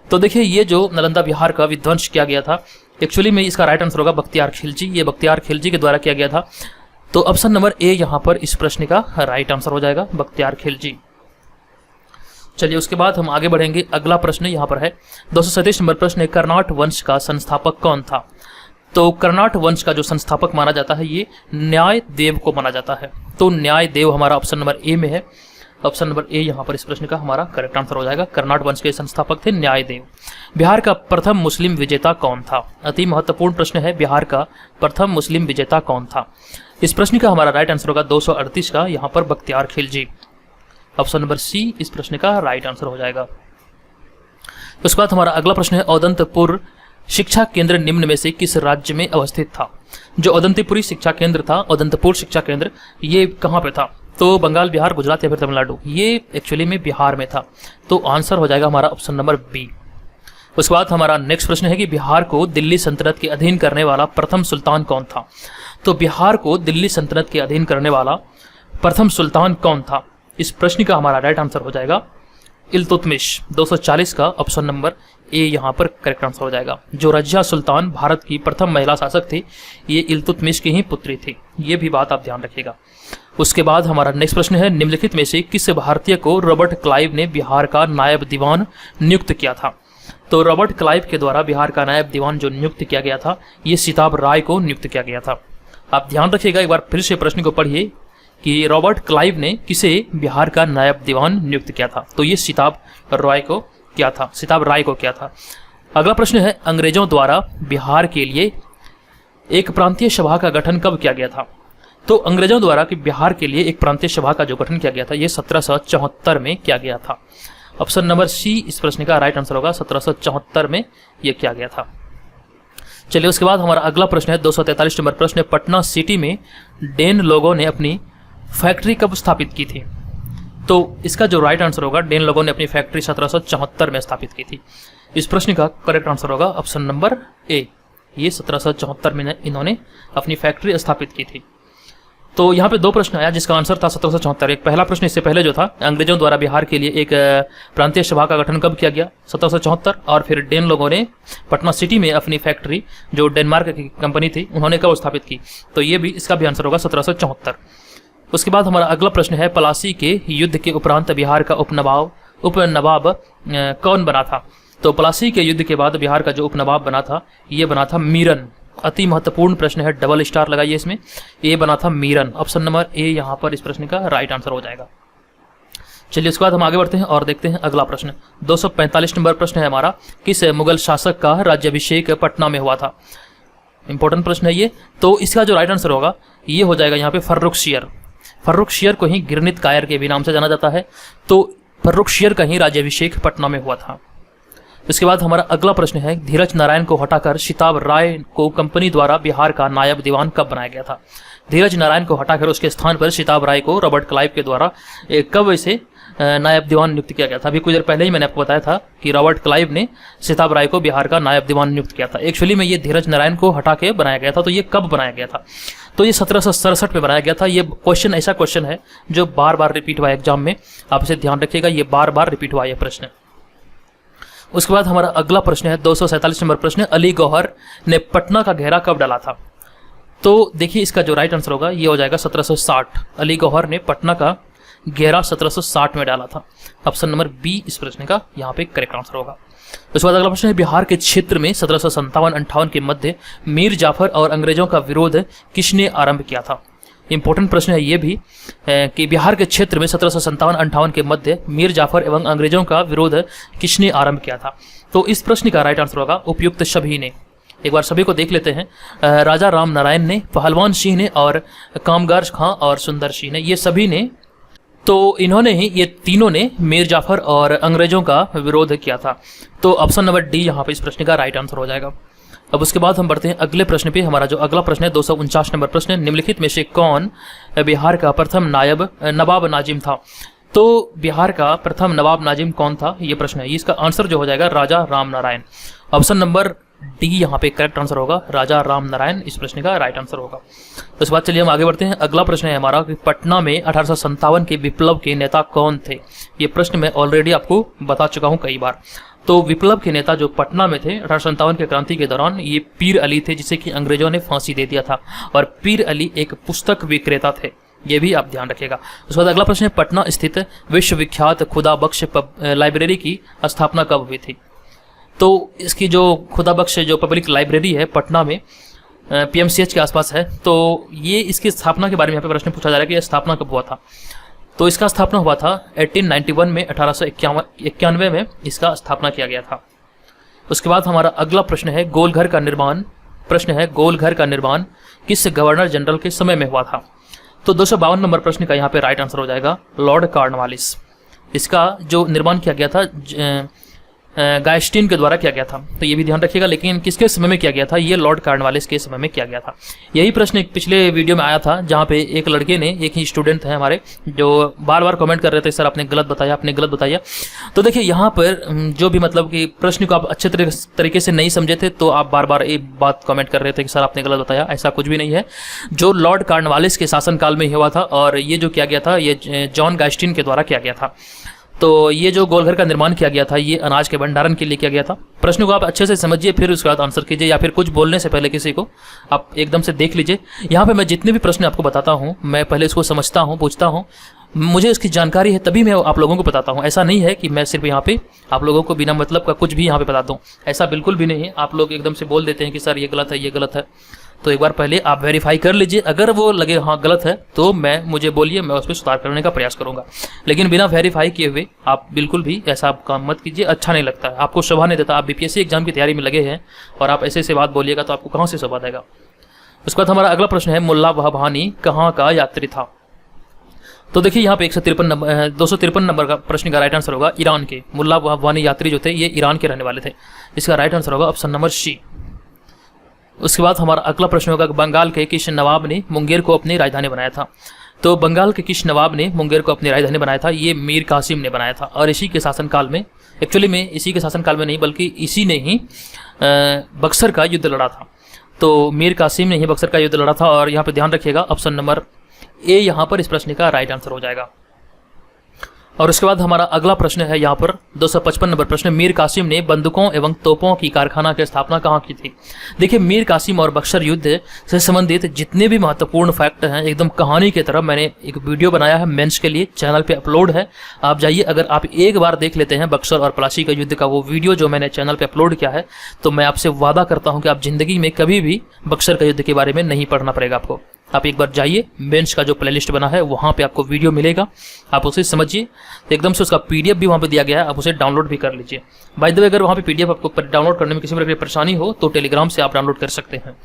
तो देखिए ये जो नालंदा विहार का विध्वंस किया गया था, एक्चुअली में इसका राइट आंसर होगा बख्तियार खिलजी। ये बख्तियार खिलजी के द्वारा किया गया था। तो ऑप्शन नंबर ए यहाँ पर इस प्रश्न का राइट आंसर हो जाएगा, बख्तियार खिलजी। चलिए उसके बाद हम आगे बढ़ेंगे। अगला प्रश्न यहाँ पर है 237 नंबर प्रश्न है, कर्नाट वंश का संस्थापक कौन था? तो कर्नाट वंश का जो संस्थापक माना जाता है ये न्याय देव को माना जाता है। तो न्याय देव हमारा ऑप्शन नंबर ए में है। ऑप्शन नंबर ए यहाँ पर इस प्रश्न का हमारा करेक्ट आंसर हो जाएगा। कर्नाट वंश के संस्थापक थे न्याय देव। बिहार का प्रथम मुस्लिम विजेता कौन था? अति महत्वपूर्ण प्रश्न है, बिहार का प्रथम मुस्लिम विजेता कौन था? इस प्रश्न का हमारा राइट आंसर होगा 238 का यहाँ पर Bakhtiyar Khilji. Option number C इस प्रश्न का राइट आंसर हो जाएगा। उसके बाद हमारा अगला प्रश्न है, औदंतपुर शिक्षा केंद्र निम्न में से किस राज्य में अवस्थित था? जो औदंतीपुरी शिक्षा केंद्र था, औदंतपुर शिक्षा केंद्र, ये कहाँ पे था? तो बंगाल, बिहार, गुजरात या फिर तमिलनाडु? ये एक्चुअली में बिहार में था। तो आंसर हो जाएगा हमारा ऑप्शन नंबर बी। उसके बाद हमारा नेक्स्ट प्रश्न है कि बिहार को दिल्ली सल्तनत के अधीन करने वाला प्रथम सुल्तान कौन था? तो बिहार को दिल्ली सल्तनत के अधीन करने वाला प्रथम सुल्तान कौन था? इस प्रश्न का हमारा राइट आंसर हो जाएगा इल्तुतमिश। 240 का ऑप्शन नंबर ए यहाँ पर करेक्ट आंसर हो जाएगा। जो रजिया सुल्तान भारत की प्रथम महिला शासक थी, ये इल्तुतमिश की ही पुत्री थी। ये भी बात आप ध्यान रखिएगा। उसके बाद हमारा नेक्स्ट प्रश्न है, निम्नलिखित में से किस भारतीय को रॉबर्ट क्लाइव ने बिहार का नायब दीवान नियुक्त किया था? तो रॉबर्ट क्लाइव के द्वारा बिहार का नायब दीवान जो नियुक्त किया गया था, ये सिताब राय को नियुक्त किया गया था। आप ध्यान रखिएगा, एक बार फिर से प्रश्न को पढ़िए कि रॉबर्ट क्लाइव ने किसे बिहार का नायब दीवान नियुक्त किया था? तो ये सिताब राय को किया था। अगला प्रश्न है, अंग्रेजों द्वारा बिहार के लिए एक प्रांतीय सभा का गठन कब किया गया था? तो अंग्रेजों द्वारा कि बिहार के लिए एक प्रांतीय सभा का जो गठन किया गया था ये 1774 में किया गया था। ऑप्शन नंबर सी इस प्रश्न का राइट आंसर होगा, 1774 में यह किया गया था। चलिए उसके बाद हमारा अगला प्रश्न है 243 नंबर प्रश्न, पटना सिटी में डेन लोगों ने अपनी फैक्ट्री कब स्थापित की थी? तो इसका जो राइट आंसर होगा, डेन लोगों ने अपनी फैक्ट्री 1774 में स्थापित की थी। इस प्रश्न का करेक्ट आंसर होगा ऑप्शन नंबर ए, ये 1774 में इन्होंने अपनी फैक्ट्री स्थापित की थी। तो यहाँ पे दो प्रश्न आया जिसका आंसर था 1774। एक पहला प्रश्न इससे पहले जो था, अंग्रेजों द्वारा बिहार के लिए एक प्रांतीय सभा का गठन कब किया गया? 1774। और फिर डेन लोगों ने पटना सिटी में अपनी फैक्ट्री जो डेनमार्क की कंपनी थी उन्होंने कब स्थापित की? तो ये भी इसका भी आंसर होगा 1774। उसके बाद हमारा अगला प्रश्न है, प्लासी के युद्ध के उपरांत बिहार का उपनवाब कौन बना था? तो प्लासी के युद्ध के बाद बिहार का जो उपनवाब बना था ये बना था मीरन। अति महत्वपूर्ण प्रश्न है, डबल स्टार लगाइए इसमें, ये बना था मीरन। ऑप्शन नंबर ए यहाँ पर इस प्रश्न का राइट आंसर हो जाएगा। चलिए उसके बाद हम आगे बढ़ते हैं और देखते हैं अगला प्रश्न। 245 नंबर प्रश्न है हमारा, किस मुगल शासक का राज्याभिषेक पटना में हुआ था? इंपॉर्टेंट प्रश्न है ये। तो इसका जो राइट आंसर होगा ये हो जाएगा यहाँ पे फर्रुखशियर। फर्रुखशियर को ही गिरनित कायर के भी नाम से जाना जाता है। तो फर्रुखशियर का ही राज्याभिषेक पटना में हुआ था। इसके बाद हमारा अगला प्रश्न है, धीरज नारायण को हटाकर शिताब राय को कंपनी द्वारा बिहार का नायब दीवान कब बनाया गया था? धीरज नारायण को हटाकर उसके स्थान पर शिताब राय को रॉबर्ट क्लाइव के द्वारा कब इसे नायब दीवान नियुक्त किया गया था? अभी कुछ देर पहले ही मैंने आपको बताया था कि रॉबर्ट क्लाइव ने शिताब राय को बिहार का नायब दीवान नियुक्त किया था। एक्चुअली में ये धीरज नारायण को हटा के बनाया गया था। तो ये कब बनाया गया था? तो ये 1767 में बनाया गया था। ये क्वेश्चन ऐसा क्वेश्चन है जो बार बार रिपीट हुआ एग्जाम में, आप इसे ध्यान रखिएगा, ये बार बार रिपीट हुआ यह प्रश्न। उसके बाद हमारा अगला प्रश्न है 247 नंबर प्रश्न, अली गौहर ने पटना का घेरा कब डाला था? तो देखिए इसका जो राइट आंसर होगा ये हो जाएगा 1760। अली गौहर ने पटना का घेरा 1760 में डाला था। ऑप्शन नंबर बी इस प्रश्न का यहाँ पे करेक्ट आंसर होगा। उसके बाद अगला प्रश्न है, बिहार के क्षेत्र में 1757-58 के मध्य मीर जाफर और अंग्रेजों का विरोध किसने आरंभ किया था? इंपॉर्टेंट प्रश्न है ये भी कि बिहार के क्षेत्र में 1757-58 के मध्य मीर जाफर एवं अंग्रेजों का विरोध किसने आरंभ किया था? तो इस प्रश्न का राइट आंसर होगा उपयुक्त सभी ने। एक बार सभी को देख लेते हैं। राजा राम नारायण ने, पहलवान सिंह ने और कामगार खां और सुंदर सिंह ने, ये सभी ने, तो इन्होंने ही, ये तीनों ने मीर जाफर और अंग्रेजों का विरोध किया था। तो ऑप्शन नंबर डी यहाँ पे इस प्रश्न का राइट आंसर हो जाएगा। अब उसके बाद हम बढ़ते हैं अगले प्रश्न पे। हमारा जो अगला प्रश्न है 249 नंबर प्रश्न, निम्नलिखित में से कौन बिहार का प्रथम नवाब नाजिम था? तो बिहार का प्रथम नवाब नाजिम कौन था ये प्रश्न है। इसका आंसर जो हो जाएगा Raja Ram Narayan. Option number D यहाँ पे करेक्ट आंसर होगा, राजा राम नारायण इस प्रश्न का राइट आंसर होगा। तो इस बात चलिए हम आगे बढ़ते हैं। अगला प्रश्न है हमारा कि पटना में 1857 के विप्लव के नेता कौन थे? ये प्रश्न मैं ऑलरेडी आपको बता चुका हूँ कई बार। तो विप्लव के नेता जो पटना में थे 1857 के क्रांति के दौरान, ये पीर अली थे जिसे कि अंग्रेजों ने फांसी दे दिया था। और पीर अली एक पुस्तक विक्रेता थे, ये भी आप ध्यान रखिएगा। उसके बाद अगला प्रश्न है, पटना स्थित विश्वविख्यात खुदा बख्श लाइब्रेरी की स्थापना कब हुई थी? तो इसकी जो खुदा बख्श जो पब्लिक लाइब्रेरी है पटना में PMCH के आसपास है, तो ये इसकी स्थापना के बारे में यहाँ पे प्रश्न पूछा जा रहा है कि यह स्थापना कब हुआ था? तो इसका स्थापना हुआ था 1891 में, 1891 में इसका स्थापना किया गया था। उसके बाद हमारा अगला प्रश्न है, गोलघर का निर्माण, प्रश्न है गोलघर का निर्माण किस गवर्नर जनरल के समय में हुआ था? तो 252 नंबर प्रश्न का यहाँ पे राइट आंसर हो जाएगा लॉर्ड कॉर्नवालिस। इसका जो निर्माण किया गया था गायस्टीन के द्वारा किया गया था। तो ये भी ध्यान रखिएगा, लेकिन किसके समय में किया गया था? ये लॉर्ड कॉर्नवालिस के समय में किया गया था। यही प्रश्न एक पिछले वीडियो में आया था जहाँ पे एक लड़के ने, एक ही स्टूडेंट है हमारे, जो बार बार कमेंट कर रहे थे सर आपने गलत बताया, आपने गलत बताया। तो देखिए यहाँ पर जो भी मतलब कि प्रश्न को आप अच्छे तरीके से नहीं समझे थे तो आप बार बार एक बात कमेंट कर रहे थे कि सर आपने गलत बताया। ऐसा कुछ भी नहीं है, जो लॉर्ड कॉर्नवालिस के शासनकाल में हुआ था और ये जो किया गया था ये जॉन गायस्टीन के द्वारा किया गया था। तो ये जो गोलघर का निर्माण किया गया था ये अनाज के भंडारण के लिए किया गया था। प्रश्न को आप अच्छे से समझिए फिर उसके बाद आंसर कीजिए, या फिर कुछ बोलने से पहले किसी को आप एकदम से देख लीजिए। यहाँ पे मैं जितने भी प्रश्न आपको बताता हूँ मैं पहले इसको समझता हूँ, पूछता हूँ, मुझे इसकी जानकारी है तभी मैं आप लोगों को बताता हूँ। ऐसा नहीं है कि मैं सिर्फ यहाँ पे आप लोगों को बिना मतलब का कुछ भी यहाँ पे बताता हूँ, ऐसा बिल्कुल भी नहीं है। आप लोग एकदम से बोल देते हैं कि सर ये गलत है, ये गलत है। तो एक बार पहले आप वेरीफाई कर लीजिए, अगर वो लगे हाँ गलत है तो मुझे बोलिए, मैं उस पर सुधार करने का प्रयास करूंगा। लेकिन बिना वेरीफाई किए हुए आप बिल्कुल भी ऐसा काम मत कीजिए, अच्छा नहीं लगता है, आपको शोभा नहीं देता। आप BPSC एग्जाम की तैयारी में लगे हैं और आप ऐसे बात बोलिएगा तो आपको कहाँ से शोभा देगा। उसके बाद हमारा अगला प्रश्न है मुल्ला बहबानी कहाँ का यात्री था। तो देखिए यहाँ पे 253 नंबर का प्रश्न का राइट आंसर होगा ईरान के। मुल्ला बहबानी यात्री जो थे ये ईरान के रहने वाले थे। इसका राइट आंसर होगा ऑप्शन नंबर सी। उसके बाद हमारा अगला प्रश्न होगा बंगाल के किस नवाब ने मुंगेर को अपनी राजधानी बनाया था। तो बंगाल के किस नवाब ने मुंगेर को अपनी राजधानी बनाया था, ये मीर कासिम ने बनाया था। और इसी के शासनकाल में, एक्चुअली में इसी के शासनकाल में नहीं बल्कि इसी ने ही बक्सर का युद्ध लड़ा था। तो मीर कासिम ने ही बक्सर का युद्ध लड़ा था। और यहाँ पे ध्यान रखिएगा ऑप्शन नंबर ए यहाँ पर इस प्रश्न का राइट आंसर हो जाएगा। और उसके बाद हमारा अगला प्रश्न है यहाँ पर 255 नंबर प्रश्न, मीर कासिम ने बंदूकों एवं तोपों की कारखाना की स्थापना कहाँ की थी। देखिए मीर कासिम और बक्सर युद्ध से संबंधित जितने भी महत्वपूर्ण फैक्ट हैं एकदम कहानी की तरह मैंने एक वीडियो बनाया है मेंस के लिए, चैनल पे अपलोड है। आप जाइए, अगर आप एक बार देख लेते हैं बक्सर और प्लासी का युद्ध का वो वीडियो जो मैंने चैनल पर अपलोड किया है, तो मैं आपसे वादा करता हूँ कि आप जिंदगी में कभी भी बक्सर का युद्ध के बारे में नहीं पढ़ना पड़ेगा आपको। आप एक बार जाइए, मेंस का जो प्लेलिस्ट बना है वहाँ पे आपको वीडियो मिलेगा, आप उसे समझिए। तो एकदम से उसका पीडीएफ भी वहाँ पे दिया गया है, आप उसे डाउनलोड भी कर लीजिए। बाय द वे, अगर वहाँ पे पीडीएफ आपको डाउनलोड करने में किसी प्रकार की परेशानी हो तो टेलीग्राम से आप डाउनलोड कर सकते हैं,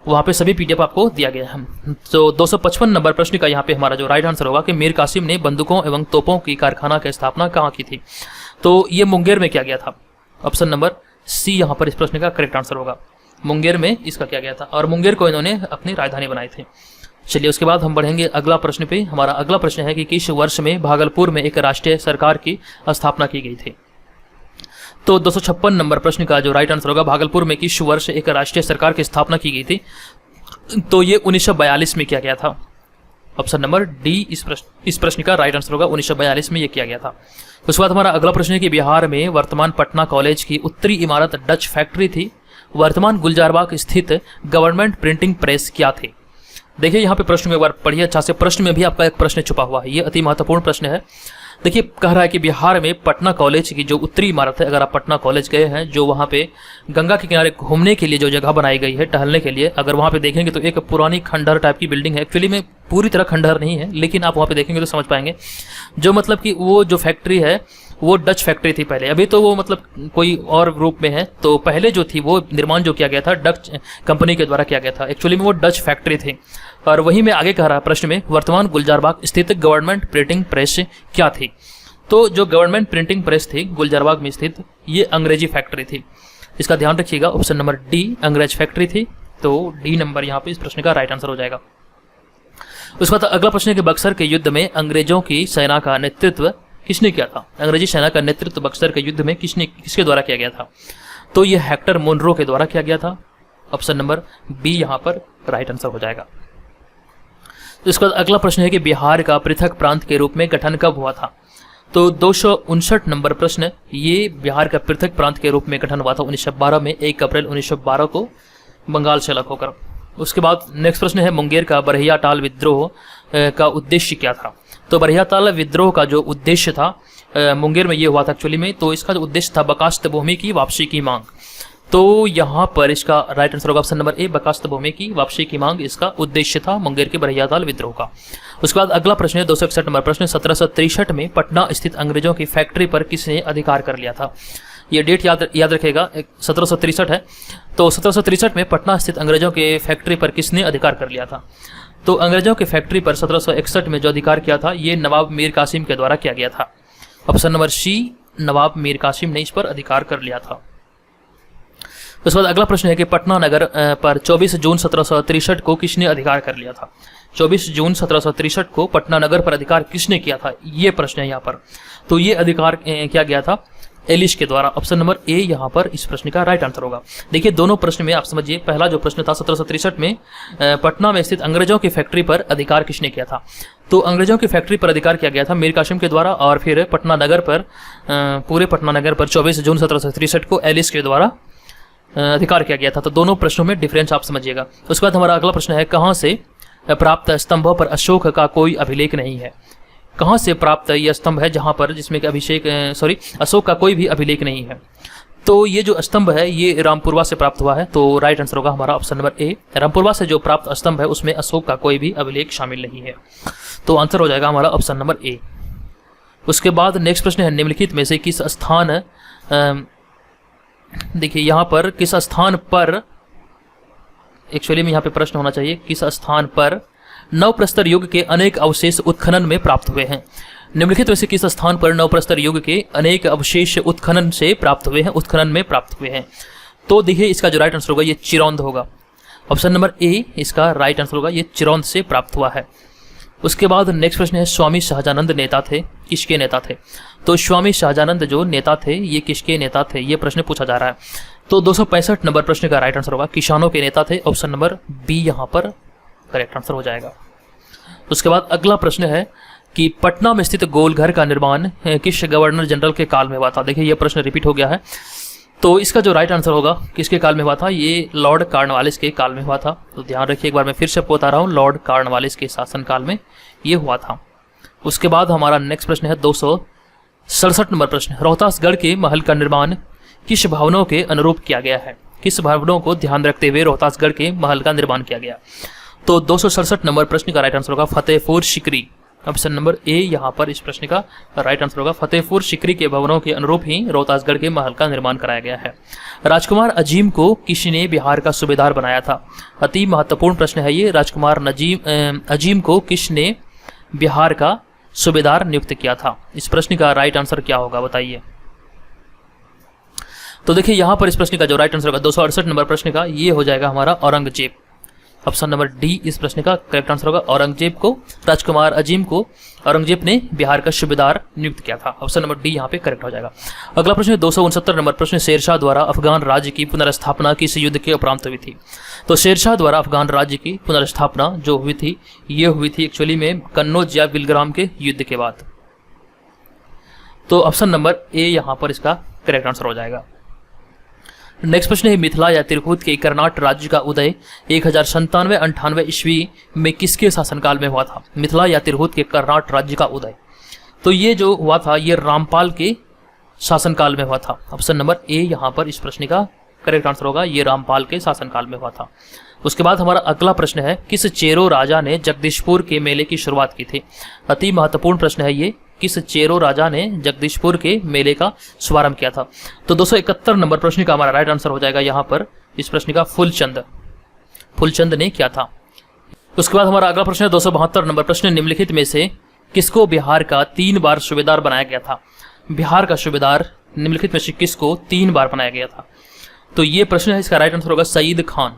वहाँ पे सभी पीडीएफ आपको दिया गया है। तो 255 नंबर प्रश्न का यहाँ पे हमारा जो राइट आंसर होगा कि मीर कासिम ने बंदूकों एवं तोपों की कारखाना की स्थापना कहाँ की थी। तो ये मुंगेर में किया गया था। ऑप्शन नंबर सी यहाँ पर इस प्रश्न का करेक्ट आंसर होगा, मुंगेर में इसका किया गया था। और मुंगेर को इन्होंने अपनी राजधानी बनाई थी। चलिए उसके बाद हम बढ़ेंगे अगला प्रश्न पे। हमारा अगला प्रश्न है कि किस वर्ष में भागलपुर में एक राष्ट्रीय सरकार की स्थापना की गई थी। तो 256 नंबर प्रश्न का जो राइट आंसर होगा भागलपुर में किस वर्ष एक राष्ट्रीय सरकार की स्थापना की गई थी। तो ये 1942 में किया गया था। ऑप्शन नंबर डी इस प्रश्न का राइट आंसर होगा, 1942 में ये किया गया था। उसके बाद हमारा अगला प्रश्न है कि बिहार में वर्तमान पटना कॉलेज की उत्तरी इमारत डच फैक्ट्री थी, वर्तमान गुलजारबाग स्थित गवर्नमेंट प्रिंटिंग प्रेस क्या थी। देखिए यहाँ पे प्रश्न में एक बार पढ़िए अच्छा से, प्रश्न में भी आपका एक प्रश्न छुपा हुआ है, ये अति महत्वपूर्ण प्रश्न है। देखिए कह रहा है कि बिहार में पटना कॉलेज की जो उत्तरी इमारत है, अगर आप पटना कॉलेज गए हैं, जो वहाँ पे गंगा के किनारे घूमने के लिए जो जगह बनाई गई है टहलने के लिए, अगर वहाँ पे देखेंगे तो एक पुरानी खंडहर टाइप की बिल्डिंग है। एक्चुअली में पूरी तरह खंडहर नहीं है, लेकिन आप वहाँ पे देखेंगे तो समझ पाएंगे। जो मतलब कि वो जो फैक्ट्री है वो डच फैक्ट्री थी पहले, अभी तो वो मतलब कोई और रूप में है। तो पहले जो थी वो निर्माण जो किया गया था डच कंपनी के द्वारा किया गया था, एक्चुअली में वो डच फैक्ट्री थी। और वही मैं आगे कह रहा प्रश्न में, वर्तमान गुलजारबाग स्थित गवर्नमेंट प्रिंटिंग प्रेस क्या थी। तो जो गवर्नमेंट प्रिंटिंग प्रेस थी गुलजारबाग में स्थित, ये अंग्रेजी फैक्ट्री थी। इसका ध्यान रखिएगा, ऑप्शन नंबर डी अंग्रेज फैक्ट्री थी। तो डी नंबर यहाँ पे इस प्रश्न का राइट आंसर हो जाएगा। उसके बाद अगला प्रश्न है कि बक्सर के युद्ध में अंग्रेजों की सेना का नेतृत्व किसने किया था। अंग्रेजी सेना का नेतृत्व बक्सर के युद्ध में किसके द्वारा किया गया था। तो ये हेक्टर मुनरो के द्वारा किया गया था। ऑप्शन नंबर बी यहाँ पर राइट आंसर हो जाएगा। इसके बाद अगला प्रश्न है कि बिहार का पृथक प्रांत के रूप में गठन कब हुआ था। तो 259 नंबर प्रश्न, ये बिहार का पृथक प्रांत के रूप में गठन हुआ था 1912 में, 1 अप्रैल 1912 को बंगाल से अलग होकर। उसके बाद नेक्स्ट प्रश्न है मुंगेर का बरहिया टाल विद्रोह का उद्देश्य क्या था। तो बरहिया टाल विद्रोह का जो उद्देश्य था मुंगेर में ये हुआ था एक्चुअली में, तो इसका जो उद्देश्य था बकास्त भूमि की वापसी की मांग। तो यहाँ पर इसका राइट आंसर होगा ऑप्शन नंबर ए, बकास्त भूमि की वापसी की मांग इसका उद्देश्य था मुंगेर के बरहिया टाल विद्रोह का। उसके बाद अगला प्रश्न है 261 नंबर प्रश्न, 1763 में पटना स्थित अंग्रेजों की फैक्ट्री पर किसने अधिकार कर लिया था। ये डेट याद रखेगा, 1763 है। तो 1763 में पटना स्थित अंग्रेजों के फैक्ट्री पर किसने अधिकार कर लिया था। तो अंग्रेजों की फैक्ट्री पर 1761 में जो अधिकार किया था ये नवाब मीर कासिम के द्वारा किया गया था। ऑप्शन नंबर सी, नवाब मीर कासिम ने इस पर अधिकार कर लिया था। उसके बाद अगला प्रश्न है कि पटना नगर पर 24 जून 1763 को किसने अधिकार कर लिया था। 24 जून 1763 को पटना नगर पर अधिकार किसने किया था, ये प्रश्न है यहाँ पर। तो ये अधिकार किया गया था एलिश के द्वारा। ऑप्शन नंबर ए यहाँ पर इस प्रश्न का राइट आंसर होगा। देखिए दोनों प्रश्न में आप समझिए, पहला जो प्रश्न था 1763 में पटना में स्थित अंग्रेजों की फैक्ट्री पर अधिकार किसने किया था। तो अंग्रेजों की फैक्ट्री पर अधिकार किया गया था मीर कासिम के द्वारा, और फिर पटना नगर पर पूरे पटना नगर पर 24 जून 1763 को एलिश के द्वारा अधिकार किया गया था। तो दोनों प्रश्नों में डिफरेंस आप समझिएगा। उसके बाद हमारा अगला प्रश्न है, कहाँ से प्राप्त स्तंभों पर अशोक का कोई अभिलेख नहीं है। कहाँ से प्राप्त यह स्तंभ है जहाँ पर जिसमें अशोक का कोई भी अभिलेख नहीं है। तो ये जो स्तंभ है ये रामपुरवा से प्राप्त हुआ है। तो राइट आंसर होगा हमारा ऑप्शन नंबर ए, रामपुरवा से जो प्राप्त स्तंभ है उसमें अशोक का कोई भी अभिलेख शामिल नहीं है। तो आंसर हो जाएगा हमारा ऑप्शन नंबर ए। उसके बाद नेक्स्ट प्रश्न है, निम्नलिखित में से किस स्थान, देखिए यहाँ पर किस स्थान पर एक्चुअली में यहाँ पे प्रश्न होना चाहिए, किस स्थान पर नवप्रस्तर युग के अनेक अवशेष उत्खनन में प्राप्त हुए हैं। निम्नलिखित में से किस स्थान पर नवप्रस्तर युग के अनेक अवशेष उत्खनन से प्राप्त हुए हैं, उत्खनन में प्राप्त हुए हैं। तो देखिए इसका जो राइट आंसर होगा ये चिरौंद होगा। ऑप्शन नंबर ए इसका राइट आंसर होगा, ये चिरौंद से प्राप्त हुआ है। उसके बाद नेक्स्ट प्रश्न है, स्वामी सहजानंद नेता थे, किसके नेता थे। तो स्वामी सहजानंद जो नेता थे ये किसके नेता थे, ये प्रश्न पूछा जा रहा है। तो 265 नंबर प्रश्न का राइट आंसर होगा, किसानों के नेता थे। ऑप्शन नंबर बी यहाँ पर करेक्ट आंसर हो जाएगा। उसके बाद अगला प्रश्न है कि पटना में स्थित गोलघर का निर्माण किस गवर्नर जनरल के काल में हुआ था। देखिए ये प्रश्न रिपीट हो गया है, तो इसका जो राइट आंसर होगा किसके काल में हुआ था, ये लॉर्ड कॉर्नवालिस के काल में हुआ था। तो ध्यान रखिए, एक बार मैं फिर से आपको बता रहा हूँ, लॉर्ड कॉर्नवालिस के शासन काल में ये हुआ था। उसके बाद हमारा नेक्स्ट प्रश्न है 267 नंबर प्रश्न, रोहतासगढ़ के महल का निर्माण किस भावनाओं के अनुरूप किया गया है। किस भावनाओं को ध्यान रखते हुए रोहतासगढ़ के महल का निर्माण किया गया। तो 267 नंबर प्रश्न का राइट आंसर होगा Fatehpur Sikri. Option number A यहाँ पर इस प्रश्न का राइट आंसर होगा, फतेहपुर सिकरी के भवनों के अनुरूप ही रोहतासगढ़ के महल का निर्माण कराया गया है। राजकुमार अजीम को किसने बिहार का सूबेदार बनाया था। अति महत्वपूर्ण प्रश्न है ये, राजकुमार अजीम को किसने बिहार का सूबेदार नियुक्त किया था। इस प्रश्न का राइट आंसर क्या होगा बताइए। तो देखिए यहाँ पर इस प्रश्न का जो राइट आंसर होगा 268 नंबर प्रश्न का ये हो जाएगा हमारा औरंगजेब। ऑप्शन नंबर डी इस प्रश्न का करेक्ट आंसर होगा, औरंगजेब को, राजकुमार अजीम को औरंगजेब ने बिहार का सूबेदार नियुक्त किया था। ऑप्शन नंबर डी यहाँ पे करेक्ट हो जाएगा। अगला प्रश्न 269 नंबर प्रश्न, शेरशाह द्वारा अफगान राज्य की पुनर्स्थापना किस युद्ध के उपरांत हुई थी। तो शेरशाह द्वारा अफगान राज्य की पुनर्स्थापना जो हुई थी ये हुई थी एक्चुअली में कन्नौज या बिलग्राम के युद्ध के बाद। तो ऑप्शन नंबर ए यहाँ पर इसका करेक्ट आंसर हो जाएगा। नेक्स्ट प्रश्न है, मिथिला या तिरहुत के कर्नाट राज्य का उदय 1097-98 ईस्वी में किसके शासनकाल में हुआ था। मिथिला या तिरहुत के कर्नाट राज्य का उदय, तो ये जो हुआ था ये रामपाल के शासनकाल में हुआ था। ऑप्शन नंबर ए यहाँ पर इस प्रश्न का करेक्ट आंसर होगा, ये रामपाल के शासनकाल में हुआ था। उसके बाद हमारा अगला प्रश्न है, किस चेरो राजा ने जगदीशपुर के मेले की शुरुआत की थी। अति महत्वपूर्ण प्रश्न है ये, किस चेरो राजा ने जगदीशपुर के मेले का शुभारंभ किया था। तो 271 नंबर प्रश्न का हमारा राइट आंसर हो जाएगा यहाँ पर इस प्रश्न का फूलचंद ने किया था। उसके बाद हमारा अगला प्रश्न है 272 नंबर प्रश्न, निम्नलिखित में से किसको बिहार का 3 बार सूबेदार बनाया गया था। बिहार का सूबेदार निम्नलिखित में से किसको 3 बार बनाया गया था। तो ये प्रश्न है, इसका राइट आंसर होगा Syed Khan.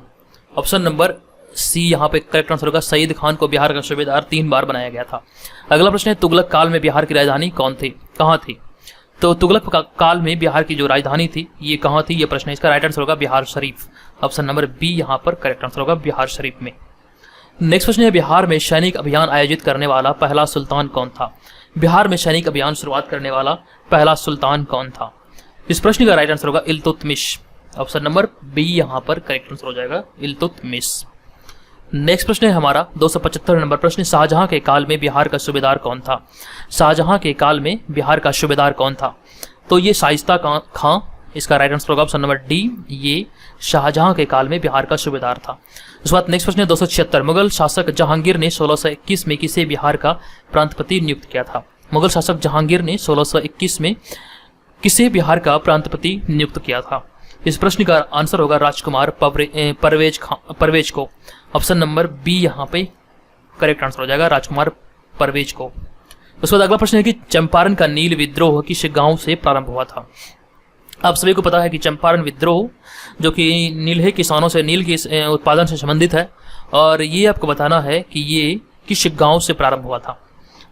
Option number C यहाँ पे करेक्ट आंसर होगा, सईद खान को बिहार का सूबेदार 3 बार बनाया गया था। अगला प्रश्न है, तुगलक काल में बिहार की राजधानी कहाँ थी। तो तुगलक काल में बिहार की जो राजधानी थी ये कहाँ थी, ये प्रश्न है, इसका राइट आंसर होगा Bihar Sharif. Option number B यहाँ पर करेक्ट आंसर होगा, बिहार शरीफ में। नेक्स्ट प्रश्न है, बिहार में सैनिक अभियान आयोजित करने वाला पहला सुल्तान कौन था। बिहार में सैनिक अभियान शुरुआत करने वाला पहला सुल्तान कौन था। इस प्रश्न का राइट आंसर होगा इल्तुतमिश। ऑप्शन नंबर बी यहाँ पर करेक्ट आंसर हो जाएगा, इल्तुतमिश। नेक्स्ट प्रश्न है हमारा 275 नंबर प्रश्न, शाहजहां के काल में बिहार का सूबेदार कौन था। शाहजहां के काल में बिहार का सूबेदार कौन था। तो ये शाइस्ता खां, इसका राइट आंसर होगा ऑप्शन नंबर डी, ये शाहजहां के काल में बिहार का सूबेदार था। उसके बाद नेक्स्ट प्रश्न है 276, मुगल शासक जहांगीर ने 1621 में किसे बिहार का प्रांतपति नियुक्त किया था। मुगल शासक जहांगीर ने 1621 में किसे बिहार का प्रांतपति नियुक्त किया था। इस प्रश्न का आंसर होगा राजकुमार परवेज को। ऑप्शन नंबर बी यहाँ पे करेक्ट आंसर हो जाएगा, राजकुमार परवेज को। उसके बाद अगला प्रश्न है कि चंपारण का नील विद्रोह किस गांव से प्रारंभ हुआ था। आप सभी को पता है कि चंपारण विद्रोह जो कि नीलहे किसानों से नील के उत्पादन से संबंधित है, और ये आपको बताना है कि ये किस गांव से प्रारंभ हुआ था।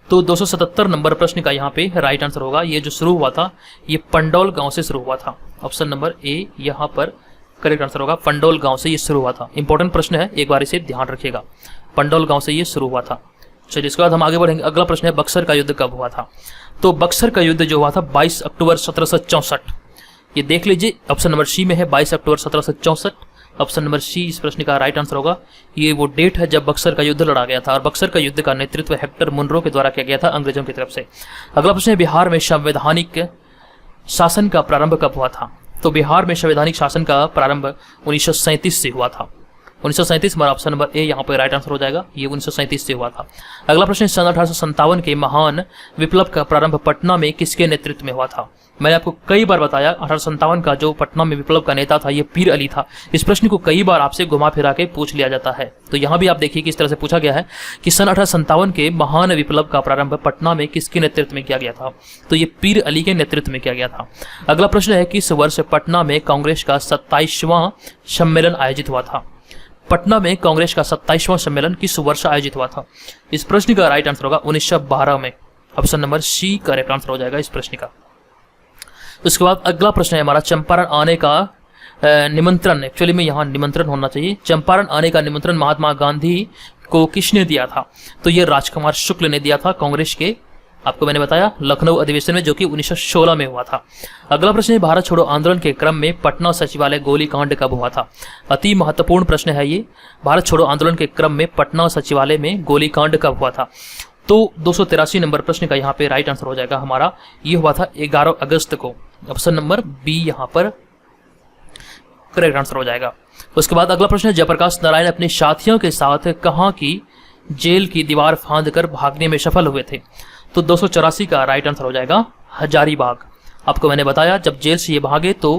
तो 277 नंबर प्रश्न का यहाँ पे राइट आंसर होगा, ये जो शुरू हुआ था ये पंडौल गांव से शुरू हुआ था। ऑप्शन नंबर ए यहाँ पर करेक्ट आंसर होगा, पंडौल गांव से ये शुरू हुआ था। इंपॉर्टेंट प्रश्न है, एक बार इसे ध्यान रखिएगा, पंडौल गांव से ये शुरू हुआ था। चलिए इसके बाद हम आगे बढ़ेंगे। अगला प्रश्न है, बक्सर का युद्ध कब हुआ था। तो बक्सर का युद्ध जो हुआ था 22 अक्टूबर 1764, ये देख लीजिए। ऑप्शन नंबर सी में है 22 अक्टूबर 1764। ऑप्शन नंबर सी इस प्रश्न का राइट आंसर होगा, ये वो डेट है जब बक्सर का युद्ध लड़ा गया था, और बक्सर का युद्ध का नेतृत्व हेक्टर मुनरो के द्वारा किया गया था अंग्रेजों की तरफ से। अगला प्रश्न है, बिहार में संवैधानिक शासन का प्रारंभ कब हुआ था। तो बिहार में संवैधानिक शासन का प्रारंभ 1937 से हुआ था। 1937 हमारा ऑप्शन नंबर ए यहाँ पे राइट आंसर हो जाएगा, ये 1937 से हुआ था। अगला प्रश्न, सन 1857 के महान विप्लव का प्रारंभ पटना में किसके नेतृत्व में हुआ था? मैंने आपको कई बार बताया 1857 का जो पटना में विप्लव का नेता था ये पीर अली था। इस प्रश्न को कई बार आपसे घुमा फिरा के पूछ लिया जाता है, तो यहाँ भी आप देखिए किस तरह से पूछा गया है कि सन 1857 के महान विप्लव का प्रारंभ पटना में किसके नेतृत्व में किया गया था? तो ये पीर अली के नेतृत्व में किया गया था। अगला प्रश्न है, किस वर्ष पटना में कांग्रेस का 27वां सम्मेलन आयोजित हुआ था? पटना में कांग्रेस का 27वां सम्मेलन किस वर्ष आयोजित हुआ था? इस प्रश्न का राइट आंसर होगा 1912 में, option number C correct answer हो जाएगा इस प्रश्न का। उसके बाद अगला प्रश्न है हमारा, चंपारण आने का निमंत्रण, एक्चुअली में यहाँ निमंत्रण होना चाहिए, चंपारण आने का निमंत्रण महात्मा गांधी को किसने दिया था? तो ये राजकुमार शुक्ल ने दिया था कांग्रेस के, आपको मैंने बताया लखनऊ अधिवेशन में, जो कि 1916 में हुआ था। अगला प्रश्न है, भारत छोड़ो आंदोलन के क्रम में पटना सचिवालय गोलीकांड कब हुआ था? अति महत्वपूर्ण प्रश्न है ये, भारत छोड़ो आंदोलन के क्रम में पटना सचिवालय में गोलीकांड कब हुआ था? तो 283 नंबर प्रश्न का यहाँ पे राइट आंसर हो जाएगा हमारा, ये हुआ था 11 अगस्त को, ऑप्शन नंबर बी यहाँ पर करेक्ट आंसर हो जाएगा। उसके बाद अगला प्रश्न है, जयप्रकाश नारायण अपने साथियों के साथ कहाँ की जेल की दीवार फांद कर भागने में सफल हुए थे? तो 284 का राइट आंसर हो जाएगा हजारीबाग। आपको मैंने बताया जब जेल से ये भागे तो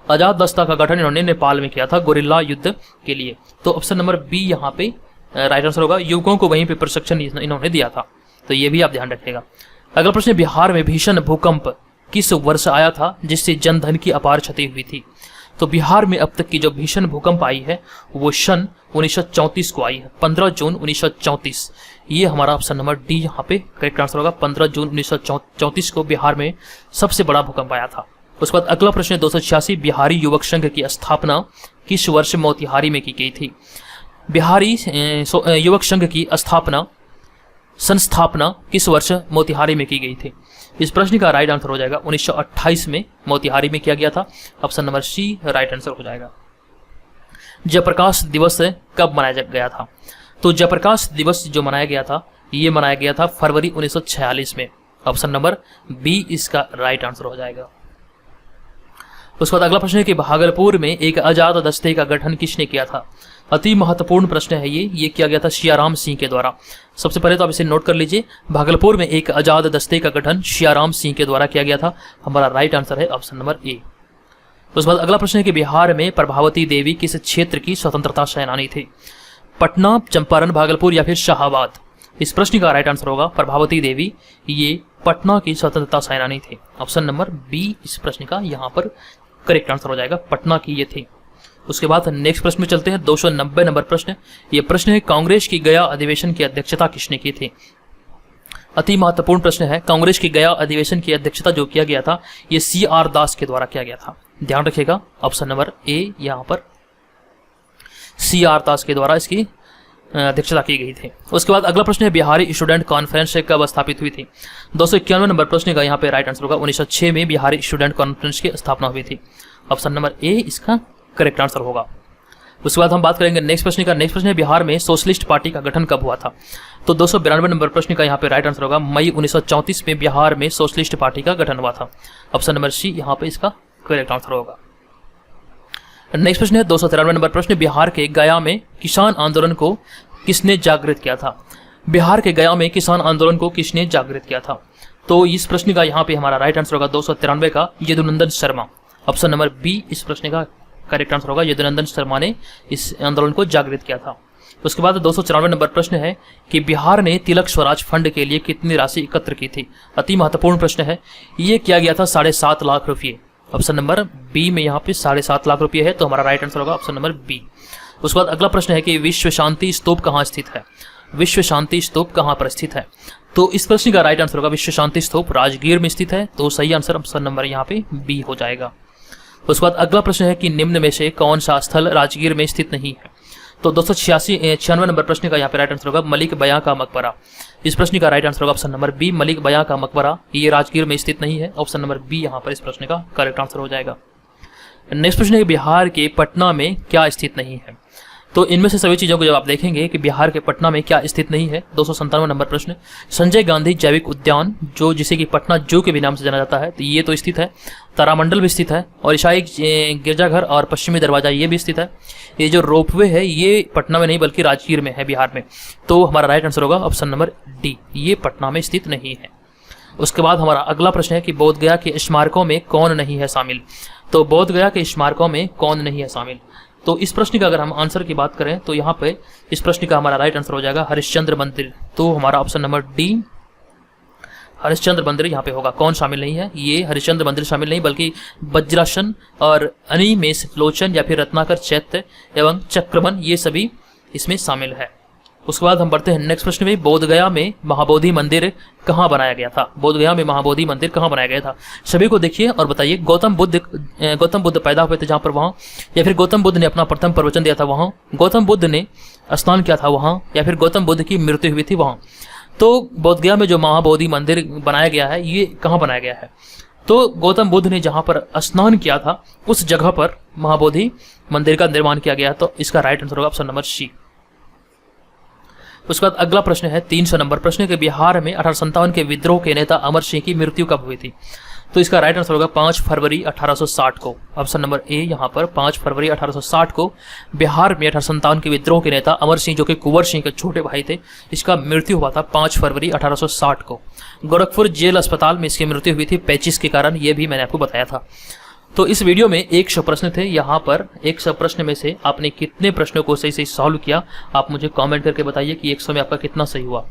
आजाद दस्ता का गठन इन्होंने नेपाल में किया था गोरिल्ला युद्ध के लिए, तो ऑप्शन नंबर बी यहाँ पे राइट आंसर होगा। युवकों को वहीं पे प्रशिक्षण इन्होंने दिया था, तो ये भी आप ध्यान रखिएगा। अगला प्रश्न, बिहार में भीषण भूकंप किस वर्ष आया था जिससे जनधन की अपार क्षति हुई थी? तो बिहार में अब तक की जो भीषण भूकंप आई है वो सन 1934 को आई है, 15 जून 1934। ये हमारा ऑप्शन नंबर डी यहाँ पे करेक्ट आंसर होगा, 15 जून 1934 को बिहार में सबसे बड़ा भूकंप आया था। उसके बाद अगला प्रश्न है 286, बिहारी युवक संघ की स्थापना किस वर्ष मोतिहारी में की गई थी? बिहारी युवक संघ की संस्थापना किस वर्ष मोतिहारी में की गई थी? इस प्रश्न का राइट आंसर हो जाएगा 1928 में मोतिहारी में किया गया था, option number C right answer हो जाएगा। जयप्रकाश दिवस कब मनाया गया था? तो जयप्रकाश दिवस जो मनाया गया था ये मनाया गया था फरवरी 1946 में, ऑप्शन नंबर बी इसका राइट आंसर हो जाएगा। उसके बाद अगला प्रश्न है कि भागलपुर में एक आजाद दस्ते का गठन किसने किया था? अति महत्वपूर्ण प्रश्न है ये किया गया था सियाराम सिंह के द्वारा। सबसे पहले तो आप इसे नोट कर लीजिए, भागलपुर में एक आजाद दस्ते का गठन सियाराम सिंह के द्वारा किया गया था, हमारा राइट आंसर है ऑप्शन नंबर ए। उसके बाद अगला प्रश्न है कि बिहार में प्रभावती देवी किस क्षेत्र की स्वतंत्रता सेनानी थी? पटना, चंपारण, भागलपुर या फिर शाहाबाद? इस प्रश्न का राइट आंसर होगा प्रभावती देवी ये पटना की स्वतंत्रता सेनानी थी, ऑप्शन नंबर बी इस प्रश्न का यहाँ पर करेक्ट आंसर हो जाएगा, पटना की ये थी। उसके बाद नेक्स्ट प्रश्न में चलते हैं, 290 नंबर प्रश्न। ये प्रश्न है कांग्रेस की गया अधिवेशन की अध्यक्षता किसने की थी? अति महत्वपूर्ण प्रश्न है, कांग्रेस की गया अधिवेशन की अध्यक्षता जो किया गया था ये CR दास के द्वारा किया गया था, ध्यान रखिएगा ऑप्शन नंबर ए यहाँ पर CR दास के द्वारा इसकी अध्यक्षता की गई थी। उसके बाद अगला प्रश्न है बिहारी स्टूडेंट कॉन्फ्रेंस कब स्थापित हुई थी? 291 नंबर प्रश्न का यहाँ पे राइट आंसर होगा 1906 में बिहारी स्टूडेंट कॉन्फ्रेंस की स्थापना हुई थी, ऑप्शन नंबर ए इसका करेक्ट आंसर होगा। उसके बाद हम बात करेंगे नेक्स्ट प्रश्न का। नेक्स्ट प्रश्न है बिहार में सोशलिस्ट पार्टी का गठन कब हुआ था? तो 292 नंबर प्रश्न का यहाँ पे राइट आंसर होगा मई 1934 में बिहार में सोशलिस्ट पार्टी का गठन हुआ था, ऑप्शन नंबर सी यहाँ पे इसका करेक्ट आंसर होगा। नेक्स्ट प्रश्न है 293 नंबर प्रश्न, बिहार के गया में किसान आंदोलन को किसने जागृत किया था? बिहार के गया में किसान आंदोलन को किसने जागृत किया था? तो इस प्रश्न का यहाँ पे हमारा राइट आंसर होगा 293 का Yadunandan Sharma, option number B इस प्रश्न का करेक्ट आंसर होगा, यदुनंदन शर्मा ने इस आंदोलन को जागृत किया था। उसके बाद 294 नंबर प्रश्न है कि बिहार ने तिलक स्वराज फंड के लिए कितनी राशि एकत्र की थी? अति महत्वपूर्ण प्रश्न है, ये किया गया था 7.5 लाख रुपये, ऑप्शन नंबर बी में यहाँ पे 7.5 लाख रुपये है, तो हमारा राइट आंसर होगा ऑप्शन नंबर बी। उसके बाद अगला प्रश्न है कि विश्व शांति स्तूप कहाँ स्थित है? विश्व शांति स्तूप कहाँ पर स्थित है? तो इस प्रश्न का राइट आंसर होगा विश्व शांति स्तूप राजगीर में स्थित है, तो सही आंसर ऑप्शन नंबर यहाँ पे बी हो जाएगा। उसके बाद अगला प्रश्न है कि निम्न में से कौन सा स्थल राजगीर में स्थित नहीं है? तो 296 नंबर प्रश्न का यहाँ पे राइट आंसर होगा मलिक बयां का मकबरा। इस प्रश्न का राइट आंसर होगा ऑप्शन नंबर बी, मलिक बयां का मकबरा ये राजगीर में स्थित नहीं है, ऑप्शन नंबर बी यहाँ पर इस प्रश्न का करेक्ट आंसर हो जाएगा। नेक्स्ट प्रश्न है बिहार के पटना में क्या स्थित नहीं है? तो इनमें से सभी चीज़ों को जब आप देखेंगे कि बिहार के पटना में क्या स्थित नहीं है, 297 नंबर प्रश्न, संजय गांधी जैविक उद्यान जो जिसे कि पटना जू के भी नाम से जाना जाता है, तो ये तो स्थित है। तारामंडल भी स्थित है और ईसाई गिरजाघर और पश्चिमी दरवाजा ये भी स्थित है। ये जो रोपवे है ये पटना में नहीं बल्कि राजगीर में है, बिहार में। तो हमारा राइट आंसर होगा ऑप्शन नंबर डी, ये पटना में स्थित नहीं है। उसके बाद हमारा अगला प्रश्न है कि बोधगया के स्मारकों में कौन नहीं है शामिल। तो बोधगया के स्मारकों में कौन नहीं है शामिल, तो इस प्रश्न का अगर हम आंसर की बात करें तो यहाँ पे इस प्रश्न का हमारा राइट आंसर हो जाएगा हरिश्चंद्र मंदिर। तो हमारा ऑप्शन नंबर डी, हरिश्चंद्र मंदिर यहाँ पे होगा। कौन शामिल नहीं है, ये हरिश्चंद्र मंदिर शामिल नहीं बल्कि वज्रासन और अनिमेष लोचन या फिर रत्नाकर चैत्य एवं चक्रमन ये सभी इसमें शामिल है। उसके बाद हम बढ़ते हैं नेक्स्ट प्रश्न में, बोधगया में महाबोधि मंदिर कहाँ बनाया गया था। बोधगया में महाबोधि मंदिर कहाँ बनाया गया था, सभी को देखिए और बताइए। गौतम बुद्ध पैदा हुए थे जहाँ पर, वहाँ, या फिर गौतम बुद्ध ने अपना प्रथम प्रवचन दिया था वहाँ, गौतम बुद्ध ने स्नान किया था वहाँ, या फिर गौतम बुद्ध की मृत्यु हुई थी वहाँ। तो बोधगया में जो महाबोधि मंदिर बनाया गया है ये कहाँ बनाया गया है, तो गौतम बुद्ध ने जहाँ पर स्नान किया था उस जगह पर महाबोधि मंदिर का निर्माण किया गया। तो इसका राइट आंसर होगा ऑप्शन नंबर सी। उसके बाद अगला प्रश्न है 300 नंबर प्रश्न के, बिहार में 1857 के विद्रोह के नेता अमर सिंह की मृत्यु कब हुई थी। तो इसका राइट आंसर होगा 5 फरवरी 1860 को। ऑप्शन नंबर ए यहाँ पर 5 फरवरी 1860 को बिहार में 1857 के विद्रोह के नेता अमर सिंह जो कि कुंवर सिंह के छोटे भाई थे, इसका मृत्यु हुआ था 5 फरवरी 1860 को। गोरखपुर जेल अस्पताल में इसकी मृत्यु हुई थी पेचिस के कारण, ये भी मैंने आपको बताया था। तो इस वीडियो में 100 प्रश्न थे। यहाँ पर 100 प्रश्न में से आपने कितने प्रश्नों को सही सही सॉल्व किया, आप मुझे कमेंट करके बताइए कि 100 में आपका कितना सही हुआ।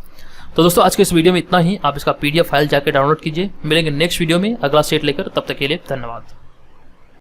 तो दोस्तों आज के इस वीडियो में इतना ही। आप इसका PDF फाइल जाकर डाउनलोड कीजिए। मिलेंगे नेक्स्ट वीडियो में अगला सेट लेकर, तब तक के लिए धन्यवाद।